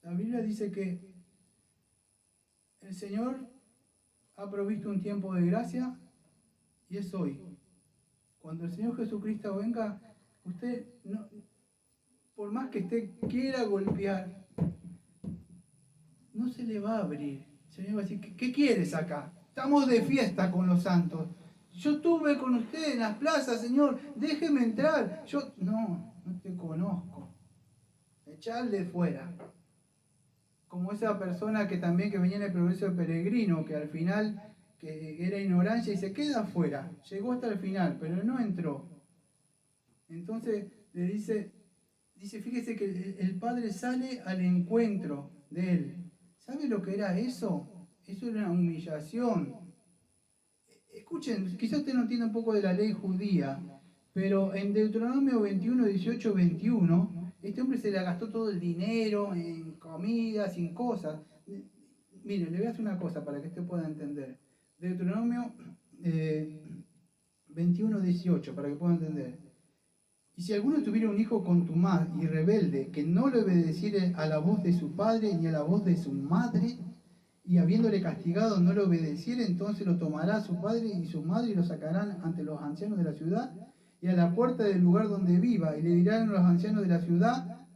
Speaker 1: La Biblia dice que el Señor ha provisto un tiempo de gracia y es hoy. Cuando el Señor Jesucristo venga, usted, no, por más que usted quiera golpear, no se le va a abrir. El Señor va a decir: ¿qué quieres acá? Estamos de fiesta con los santos. Yo estuve con usted en las plazas, Señor, déjeme entrar. No te conozco. Echarle fuera. Como esa persona que venía en el progreso peregrino, que al final, que era ignorancia y se queda afuera. Llegó hasta el final, pero no entró. Entonces le dice, fíjese que el padre sale al encuentro de él. ¿Sabe lo que era eso? Eso era una humillación. Escuchen, quizás usted no entienda un poco de la ley judía, pero en Deuteronomio 21, 18, 21, este hombre se le gastó todo el dinero en comidas, en cosas. Mire, le voy a hacer una cosa para que usted pueda entender. Deuteronomio 21, 18, para que pueda entender. Y si alguno tuviera un hijo contumaz y rebelde, que no le obedeciere a la voz de su padre ni a la voz de su madre, y y habiéndole castigado no le obedeciere, entonces lo tomará su padre y su madre y lo sacarán ante los ancianos de la ciudad y a la puerta del lugar donde viva, y le dirán a los ancianos de la ciudad: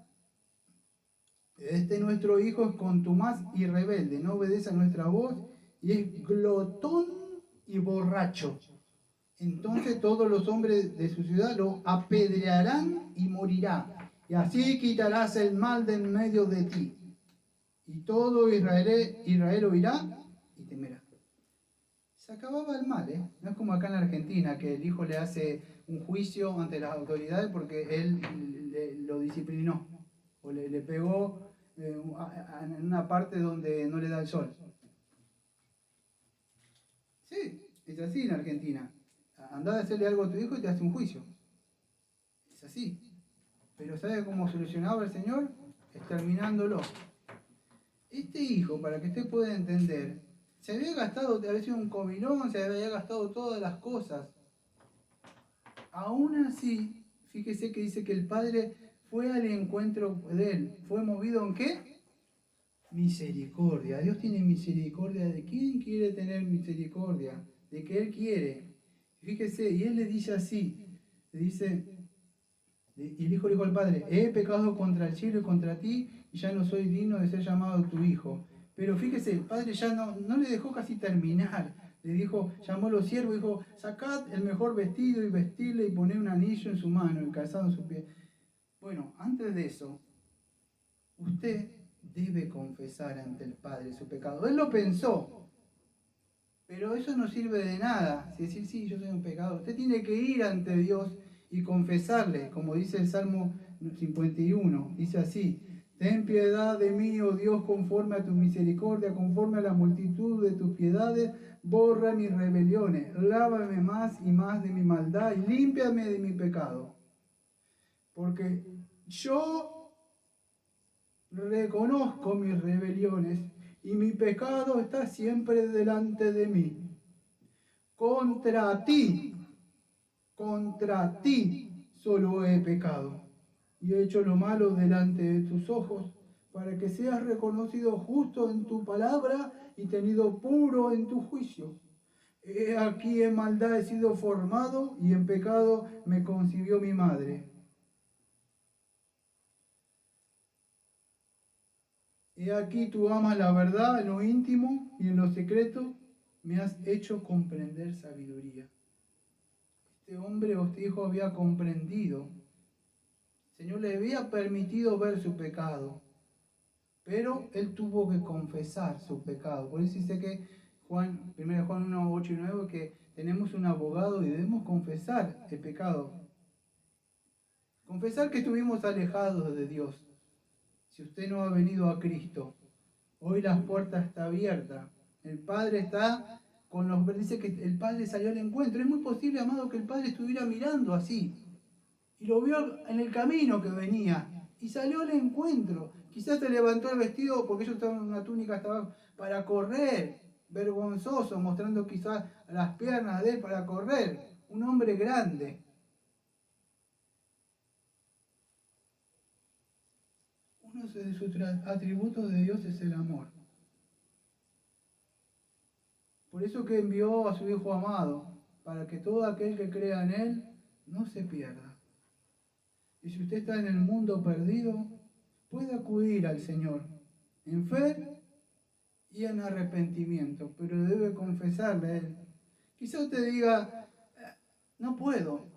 Speaker 1: este nuestro hijo es contumaz y rebelde, no obedece a nuestra voz y es glotón y borracho. Entonces todos los hombres de su ciudad lo apedrearán y morirá. Y así quitarás el mal de en medio de ti. Y todo Israel oirá y temerá. Se acababa el mal, ¿eh? No es como acá en Argentina, que el hijo le hace un juicio ante las autoridades porque él lo disciplinó o le pegó en una parte donde no le da el sol. Sí, es así en Argentina. Andá a hacerle algo a tu hijo y te hace un juicio. Es así. Pero ¿sabe cómo solucionaba el Señor? Exterminándolo. Este hijo, para que usted pueda entender, se había gastado, había sido un comilón, se había gastado todas las cosas. Aún así, fíjese que dice que el padre fue al encuentro de él. ¿Fue movido en qué? Misericordia. Dios tiene misericordia. ¿De quién quiere tener misericordia? De que Él quiere. Fíjese, y Él le dice así, le dice, y el hijo le dijo al padre: he pecado contra el cielo y contra ti, y ya no soy digno de ser llamado tu hijo. Pero fíjese, el padre ya no le dejó casi terminar. Le dijo, llamó a los siervos y dijo: sacad el mejor vestido y vestirle y poned un anillo en su mano, el calzado en su pie. Bueno, antes de eso, usted debe confesar ante el Padre su pecado. Él lo pensó, pero eso no sirve de nada. Si decir, sí, yo soy un pecador. Usted tiene que ir ante Dios y confesarle, como dice el Salmo 51. Dice así: ten piedad de mí, oh Dios, conforme a tu misericordia, conforme a la multitud de tus piedades, borra mis rebeliones, lávame más y más de mi maldad y límpiame de mi pecado. Porque yo reconozco mis rebeliones y mi pecado está siempre delante de mí. Contra ti solo he pecado y he hecho lo malo delante de tus ojos, para que seas reconocido justo en tu palabra y tenido puro en tu juicio. He aquí en maldad he sido formado y en pecado me concibió mi madre. He aquí tú amas la verdad en lo íntimo y en lo secreto me has hecho comprender sabiduría. Este hombre o este hijo había comprendido. El Señor le había permitido ver su pecado, pero él tuvo que confesar su pecado. Por eso dice que 1 Juan 1, 8 y 9, que tenemos un abogado y debemos confesar el pecado. Confesar que estuvimos alejados de Dios. Si usted no ha venido a Cristo, hoy la puerta está abierta. El Padre está con los... Dice que el Padre salió al encuentro. Es muy posible, amado, que el Padre estuviera mirando así. Y lo vio en el camino que venía. Y salió al encuentro. Quizás se levantó el vestido porque ellos estaban en una túnica hasta abajo para correr. Vergonzoso, mostrando quizás las piernas de él para correr. Un hombre grande. Uno de sus atributos de Dios es el amor. Por eso que envió a su Hijo amado, para que todo aquel que crea en Él no se pierda. Y si usted está en el mundo perdido, puede acudir al Señor en fe y en arrepentimiento, pero debe confesarle a Él. Quizá usted diga, no puedo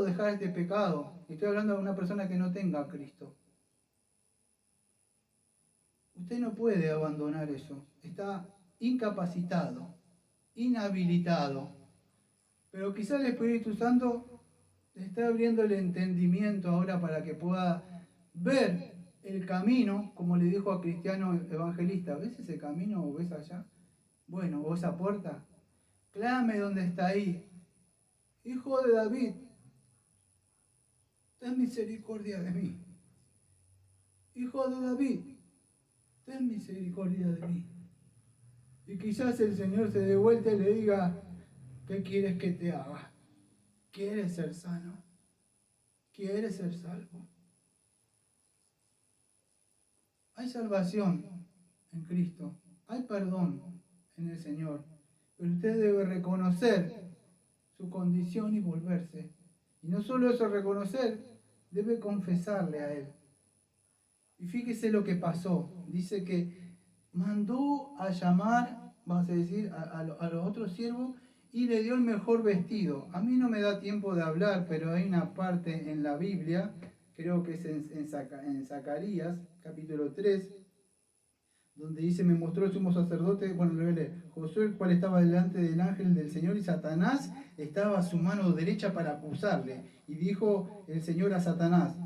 Speaker 1: dejar este pecado. Estoy hablando de una persona que no tenga a Cristo. Usted no puede abandonar eso. Está incapacitado, inhabilitado. Pero quizá el Espíritu Santo le está abriendo el entendimiento ahora para que pueda ver el camino, como le dijo a Cristiano Evangelista. ¿Ves ese camino o ves allá? Bueno, o esa puerta. Clame donde está ahí. Hijo de David, ten misericordia de mí. Hijo de David, ten misericordia de mí. Y quizás el Señor se dé vuelta y le diga, ¿qué quieres que te haga? ¿Quieres ser sano? ¿Quieres ser salvo? Hay salvación en Cristo. Hay perdón en el Señor, pero usted debe reconocer su condición y volverse. Y no solo eso, reconocer, debe confesarle a Él. Y fíjese lo que pasó. Dice que mandó a llamar, vamos a decir, a los otros siervos y le dio el mejor vestido. A mí no me da tiempo de hablar, pero hay una parte en la Biblia, creo que es en Zacarías, capítulo 3, donde dice, me mostró el sumo sacerdote, bueno, lo voy a leer, Josué, el cual estaba delante del ángel del Señor, y Satanás estaba a su mano derecha para acusarle. Y dijo el Señor a Satanás,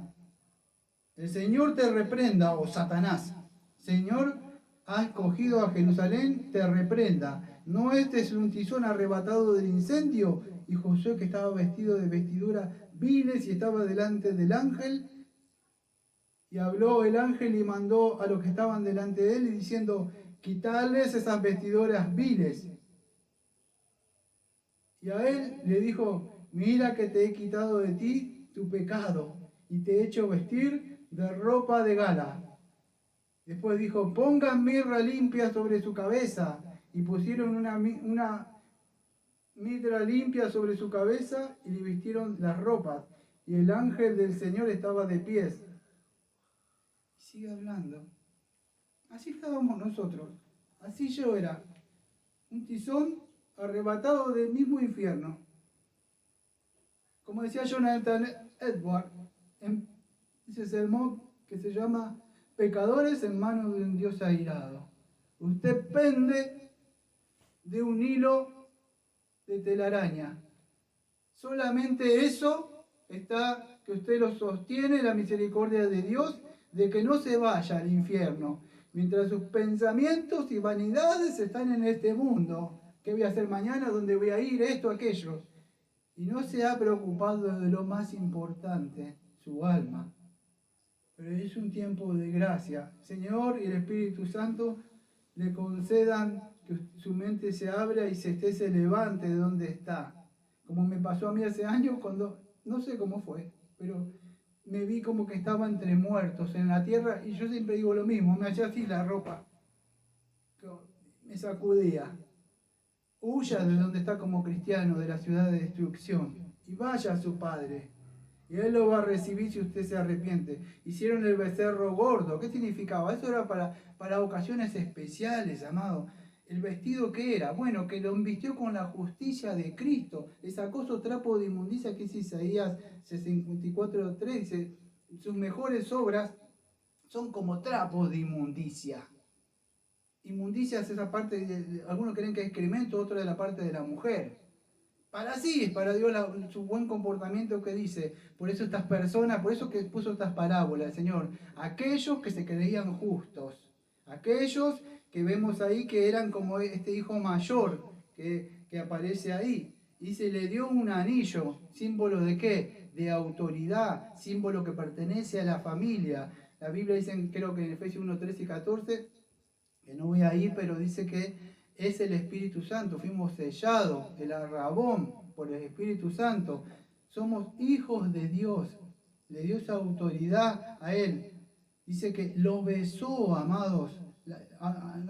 Speaker 1: el Señor te reprenda, oh Satanás. Señor, ha escogido a Jerusalén, te reprenda. ¿No este es un tizón arrebatado del incendio? Y Josué, que estaba vestido de vestiduras viles y estaba delante del ángel, y habló el ángel y mandó a los que estaban delante de él, diciendo, quitarles esas vestiduras viles. Y a él le dijo, mira que te he quitado de ti tu pecado, y te he hecho vestir de ropa de gala. Después dijo, pongan mirra limpia sobre su cabeza. Y pusieron una mirra limpia sobre su cabeza y le vistieron las ropas. Y el ángel del Señor estaba de pies. Sigue hablando. Así estábamos nosotros. Así yo era. Un tizón arrebatado del mismo infierno. Como decía Jonathan Edwards en ese sermón que se llama Pecadores en manos de un Dios airado. Usted pende de un hilo de telaraña. Solamente eso está, que usted lo sostiene, la misericordia de Dios, de que no se vaya al infierno. Mientras sus pensamientos y vanidades están en este mundo. ¿Qué voy a hacer mañana? ¿Dónde voy a ir? Esto, aquello. Y no se ha preocupado de lo más importante, su alma. Pero es un tiempo de gracia. Señor y el Espíritu Santo le concedan que su mente se abra y se levante de donde está. Como me pasó a mí hace años cuando, no sé cómo fue, pero me vi como que estaba entre muertos en la tierra y yo siempre digo lo mismo, me hacía así la ropa, me sacudía. Huya de donde está como cristiano, de la ciudad de destrucción, y vaya a su Padre. Y Él lo va a recibir si usted se arrepiente. Hicieron el becerro gordo. ¿Qué significaba? Eso era para ocasiones especiales, amado. ¿El vestido qué era? Bueno, que lo vistió con la justicia de Cristo. Le sacó su trapo de inmundicia, que es Isaías 64:3. Dice, sus mejores obras son como trapos de inmundicia. Inmundicia es esa parte, algunos creen que es excremento, otro de la parte de la mujer. Para sí, es para Dios su buen comportamiento que dice. Por eso estas personas, por eso que puso estas parábolas, el Señor. Aquellos que se creían justos. Aquellos que vemos ahí que eran como este hijo mayor que aparece ahí. Y se le dio un anillo, símbolo de qué? De autoridad, símbolo que pertenece a la familia. La Biblia dice, creo que en Efesios 1, 13 y 14, que no voy a ir, pero dice que es el Espíritu Santo, fuimos sellados, el arrabón por el Espíritu Santo, somos hijos de Dios, le dio esa autoridad a Él. Dice que lo besó, amados.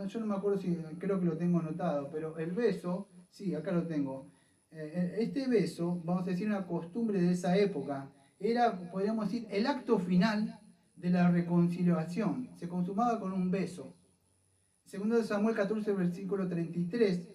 Speaker 1: Yo no me acuerdo si, creo que lo tengo anotado, pero el beso, sí, acá lo tengo. Este beso, vamos a decir una costumbre de esa época, era, podríamos decir, el acto final de la reconciliación. Se consumaba con un beso. Segundo de Samuel 14, versículo 33,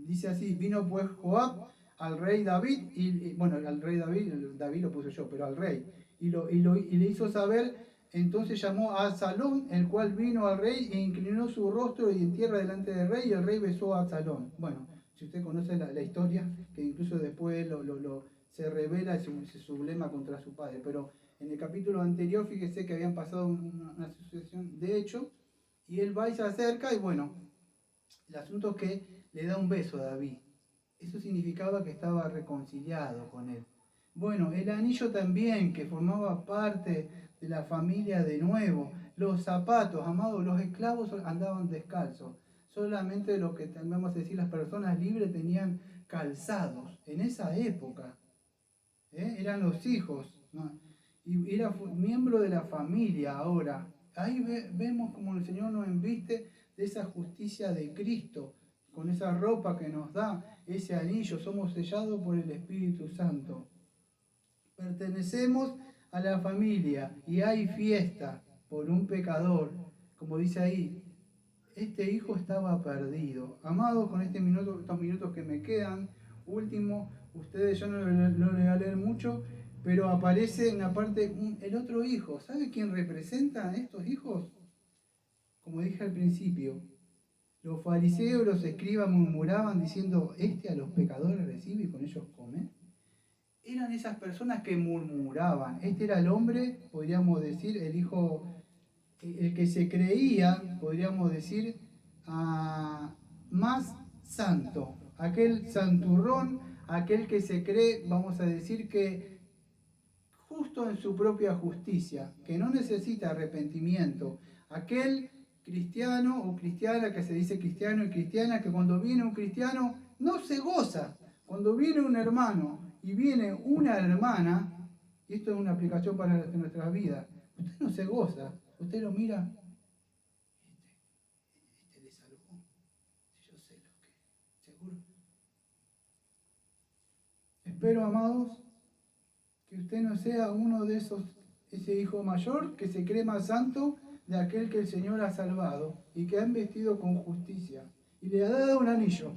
Speaker 1: dice así, vino pues Joab al rey David, bueno, al rey David lo puse yo, pero al rey, y le hizo saber, entonces llamó a Absalón, el cual vino al rey e inclinó su rostro y en tierra delante del rey, y el rey besó a Absalón. Bueno, si usted conoce la historia, que incluso después se revela, se sublema contra su padre, pero en el capítulo anterior, fíjese que habían pasado una sucesión de hechos, y él va y se acerca y bueno, el asunto es que le da un beso a David. Eso significaba que estaba reconciliado con él. Bueno, el anillo también, que formaba parte de la familia de nuevo. Los zapatos, amados, los esclavos andaban descalzos. Solamente lo que vamos a decir, las personas libres tenían calzados en esa época. Eran los hijos, ¿no? Y era miembro de la familia ahora. Ahí vemos como el Señor nos enviste de esa justicia de Cristo, con esa ropa que nos da, ese anillo, somos sellados por el Espíritu Santo. Pertenecemos a la familia y hay fiesta por un pecador, como dice ahí. Este hijo estaba perdido. Amados, con estos minutos que me quedan, último, ustedes, yo no le voy a leer mucho, pero aparece en la parte el otro hijo. ¿Sabe quién representa a estos hijos? Como dije al principio, los fariseos, los escribas murmuraban diciendo, este a los pecadores recibe y con ellos come. Eran esas personas que murmuraban. Este era el hombre, podríamos decir, el hijo, el que se creía, podríamos decir, más santo. Aquel santurrón, aquel que se cree, vamos a decir que justo en su propia justicia, que no necesita arrepentimiento. Aquel cristiano o cristiana, que se dice cristiano y cristiana, que cuando viene un cristiano no se goza. Cuando viene un hermano y viene una hermana, y esto es una aplicación para nuestras vidas, usted no se goza, usted lo mira, este le salvó, yo sé lo que, seguro. Espero, amados, que usted no sea uno de ese hijo mayor que se cree más santo de aquel que el Señor ha salvado y que ha vestido con justicia y le ha dado un anillo.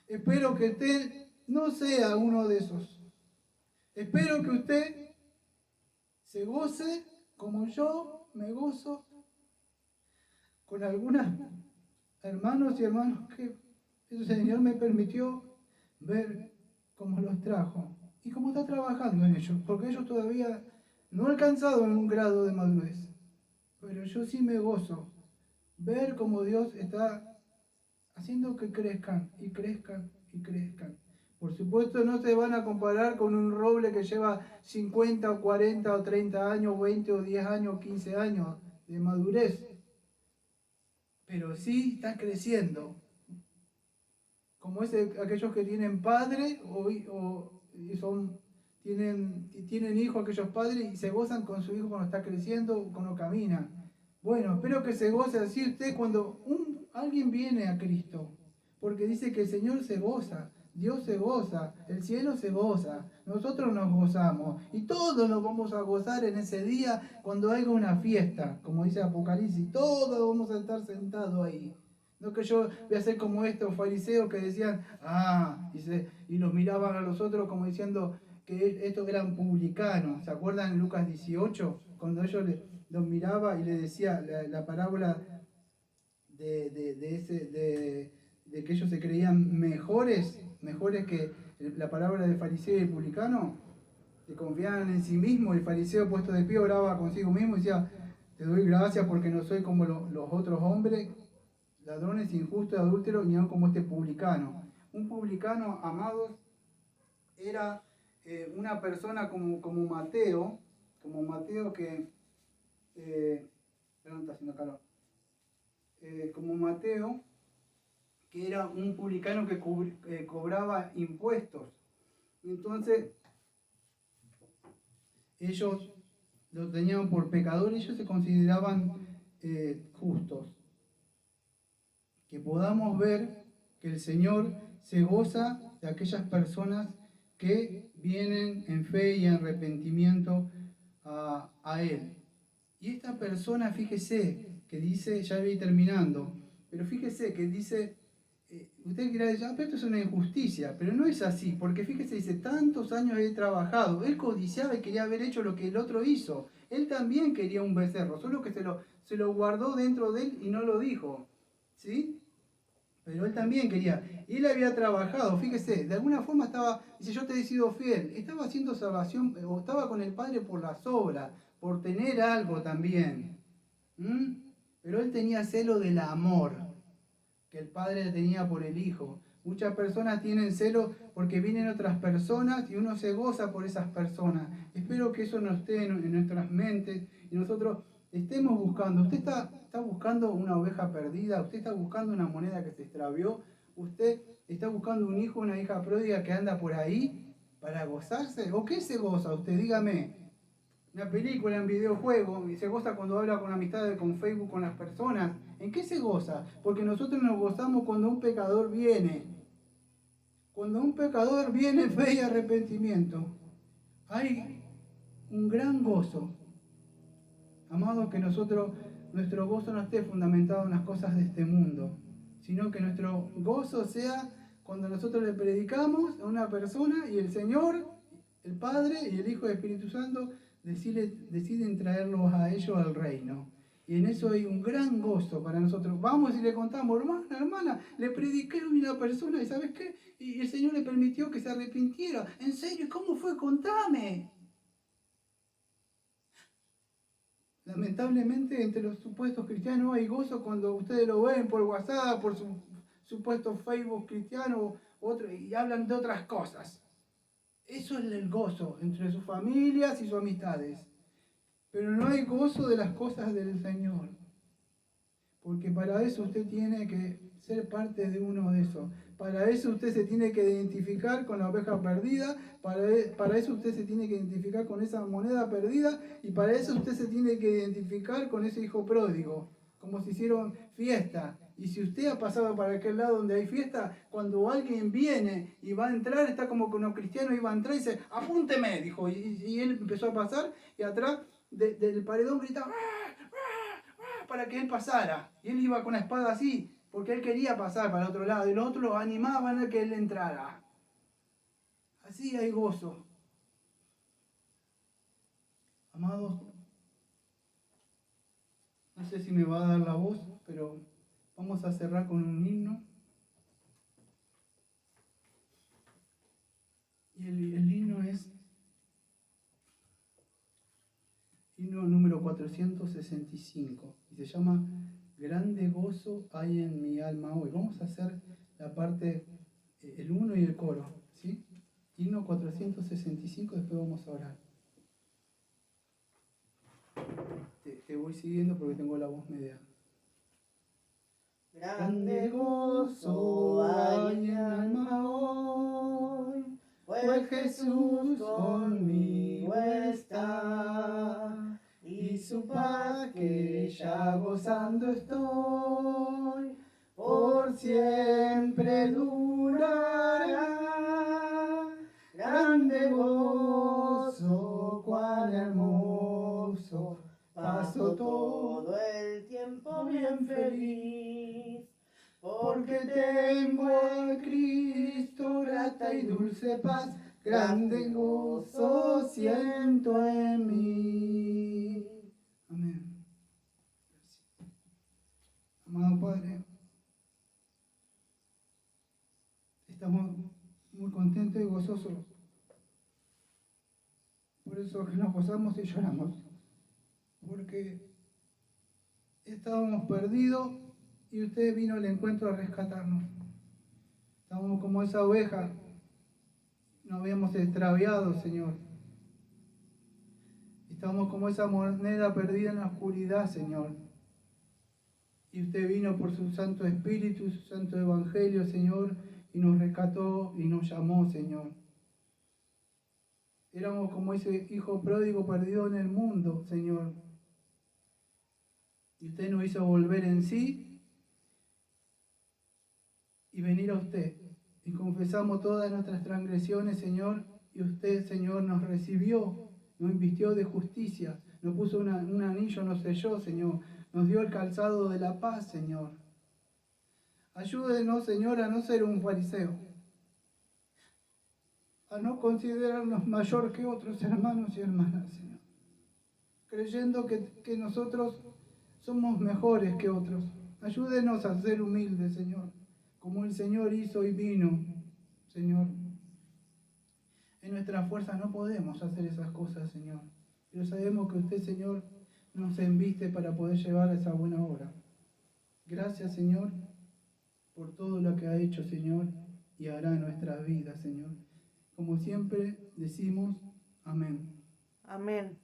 Speaker 1: Espero que usted no sea uno de esos. Espero que usted se goce como yo me gozo con algunos hermanos y hermanas que el Señor me permitió ver cómo los trajo y cómo está trabajando en ellos, porque ellos todavía no han alcanzado en un grado de madurez. Pero yo sí me gozo ver cómo Dios está haciendo que crezcan y crezcan y crezcan. Por supuesto no se van a comparar con un roble que lleva 50 o 40 o 30 años, 20 o 10 años, 15 años de madurez. Pero sí están creciendo. Como aquellos que tienen padre tienen hijos aquellos padres y se gozan con su hijo cuando está creciendo, cuando camina. Bueno, espero que se goce así usted cuando alguien viene a Cristo, porque dice que el Señor se goza, Dios se goza, el cielo se goza, nosotros nos gozamos y todos nos vamos a gozar en ese día cuando haya una fiesta, como dice Apocalipsis, todos vamos a estar sentados ahí. No que yo voy a ser como estos fariseos que decían, y los miraban a los otros como diciendo que estos eran publicanos. ¿Se acuerdan en Lucas 18? Cuando ellos los miraba y le decía la parábola de que ellos se creían mejores que la palabra del fariseo y el publicano, que confiaban en sí mismo. El fariseo puesto de pie oraba consigo mismo y decía, te doy gracias porque no soy como los otros hombres, ladrones, injustos, adúlteros, ni aun como este publicano. Un publicano, amados, era una persona como Mateo que... perdón, está haciendo calor. Como Mateo, que era un publicano que cobraba impuestos. Entonces, ellos lo tenían por pecador y ellos se consideraban justos. Que podamos ver que el Señor se goza de aquellas personas que vienen en fe y en arrepentimiento a Él. Y esta persona, fíjese, que dice, ya voy terminando, pero fíjese que dice, usted dirá, pero esto es una injusticia, pero no es así, porque fíjese, dice, tantos años he trabajado, él codiciaba y quería haber hecho lo que el otro hizo, él también quería un becerro, solo que se lo guardó dentro de él y no lo dijo, ¿sí? Pero él también quería, él había trabajado, fíjese, de alguna forma dice, yo te he sido fiel, estaba haciendo salvación, o estaba con el Padre por las obras, por tener algo también. Pero él tenía celo del amor que el Padre tenía por el Hijo. Muchas personas tienen celo porque vienen otras personas y uno se goza por esas personas. Espero que eso no esté en nuestras mentes y nosotros estemos buscando. Usted está buscando una oveja perdida, usted está buscando una moneda que se extravió, usted está buscando un hijo, una hija pródiga que anda por ahí para gozarse. ¿O qué se goza usted? Dígame. Una película, un videojuego, y se goza cuando habla con amistades, con Facebook, con las personas, ¿En qué se goza? Porque nosotros nos gozamos cuando un pecador viene. Cuando un pecador viene, fe y arrepentimiento, hay un gran gozo. Amados, que nuestro gozo no esté fundamentado en las cosas de este mundo, sino que nuestro gozo sea cuando nosotros le predicamos a una persona y el Señor, el Padre y el Hijo y el Espíritu Santo deciden traerlos a ellos al reino. Y en eso hay un gran gozo para nosotros. Vamos y le contamos, hermana, le prediqué a una persona y ¿sabes qué? Y el Señor le permitió que se arrepintiera. ¿En serio? ¿Cómo fue? Contame. Lamentablemente entre los supuestos cristianos hay gozo cuando ustedes lo ven por WhatsApp, por su supuesto Facebook cristiano, y hablan de otras cosas. Eso es el gozo entre sus familias y sus amistades. Pero no hay gozo de las cosas del Señor. Porque para eso usted tiene que ser parte de uno de esos. Para eso usted se tiene que identificar con la oveja perdida, para eso usted se tiene que identificar con esa moneda perdida y para eso usted se tiene que identificar con ese hijo pródigo, como si hicieron fiesta. Y si usted ha pasado para aquel lado donde hay fiesta, cuando alguien viene y va a entrar, está como con los cristianos, iba a entrar y dice, apúnteme, dijo, y él empezó a pasar y atrás del paredón gritaba, para que él pasara. Y él iba con la espada así, porque él quería pasar para el otro lado, y los otros lo animaban a que él entrara. Así hay gozo. Amados, no sé si me va a dar la voz, pero vamos a cerrar con un himno. Y el himno es himno número 465, y se llama Grande gozo hay en mi alma hoy. Vamos a hacer la parte, el 1 y el coro, ¿sí? Himno 465, después vamos a orar. Te voy siguiendo porque tengo la voz media. Grande gozo hay en mi alma hoy, pues Jesús conmigo está, y su paz que ya gozando estoy, por siempre durará. Grande gozo, cuán hermoso, paso todo el tiempo bien feliz, porque tengo a Cristo grata y dulce paz, grande gozo siento en mí. Amén. Amado Padre, estamos muy contentos y gozosos. Por eso que nos gozamos y lloramos. Porque estábamos perdidos y usted vino al encuentro a rescatarnos. Estábamos como esa oveja, nos habíamos extraviado, Señor. Estábamos como esa moneda perdida en la oscuridad, Señor. Y usted vino por su Santo Espíritu, su Santo Evangelio, Señor, y nos rescató y nos llamó, Señor. Éramos como ese hijo pródigo perdido en el mundo, Señor. Y usted nos hizo volver en sí y venir a usted. Y confesamos todas nuestras transgresiones, Señor, y usted, Señor, nos recibió, nos invistió de justicia, nos puso un anillo, nos selló, Señor, nos dio el calzado de la paz, Señor. Ayúdenos, Señor, a no ser un fariseo, a no considerarnos mayor que otros hermanos y hermanas, Señor, creyendo que nosotros somos mejores que otros. Ayúdenos a ser humildes, Señor, como el Señor hizo y vino, Señor. En nuestras fuerzas no podemos hacer esas cosas, Señor, pero sabemos que usted, Señor, nos enviste para poder llevar a esa buena obra. Gracias, Señor, por todo lo que ha hecho, Señor, y hará en nuestras vidas, Señor. Como siempre decimos, amén.
Speaker 2: Amén.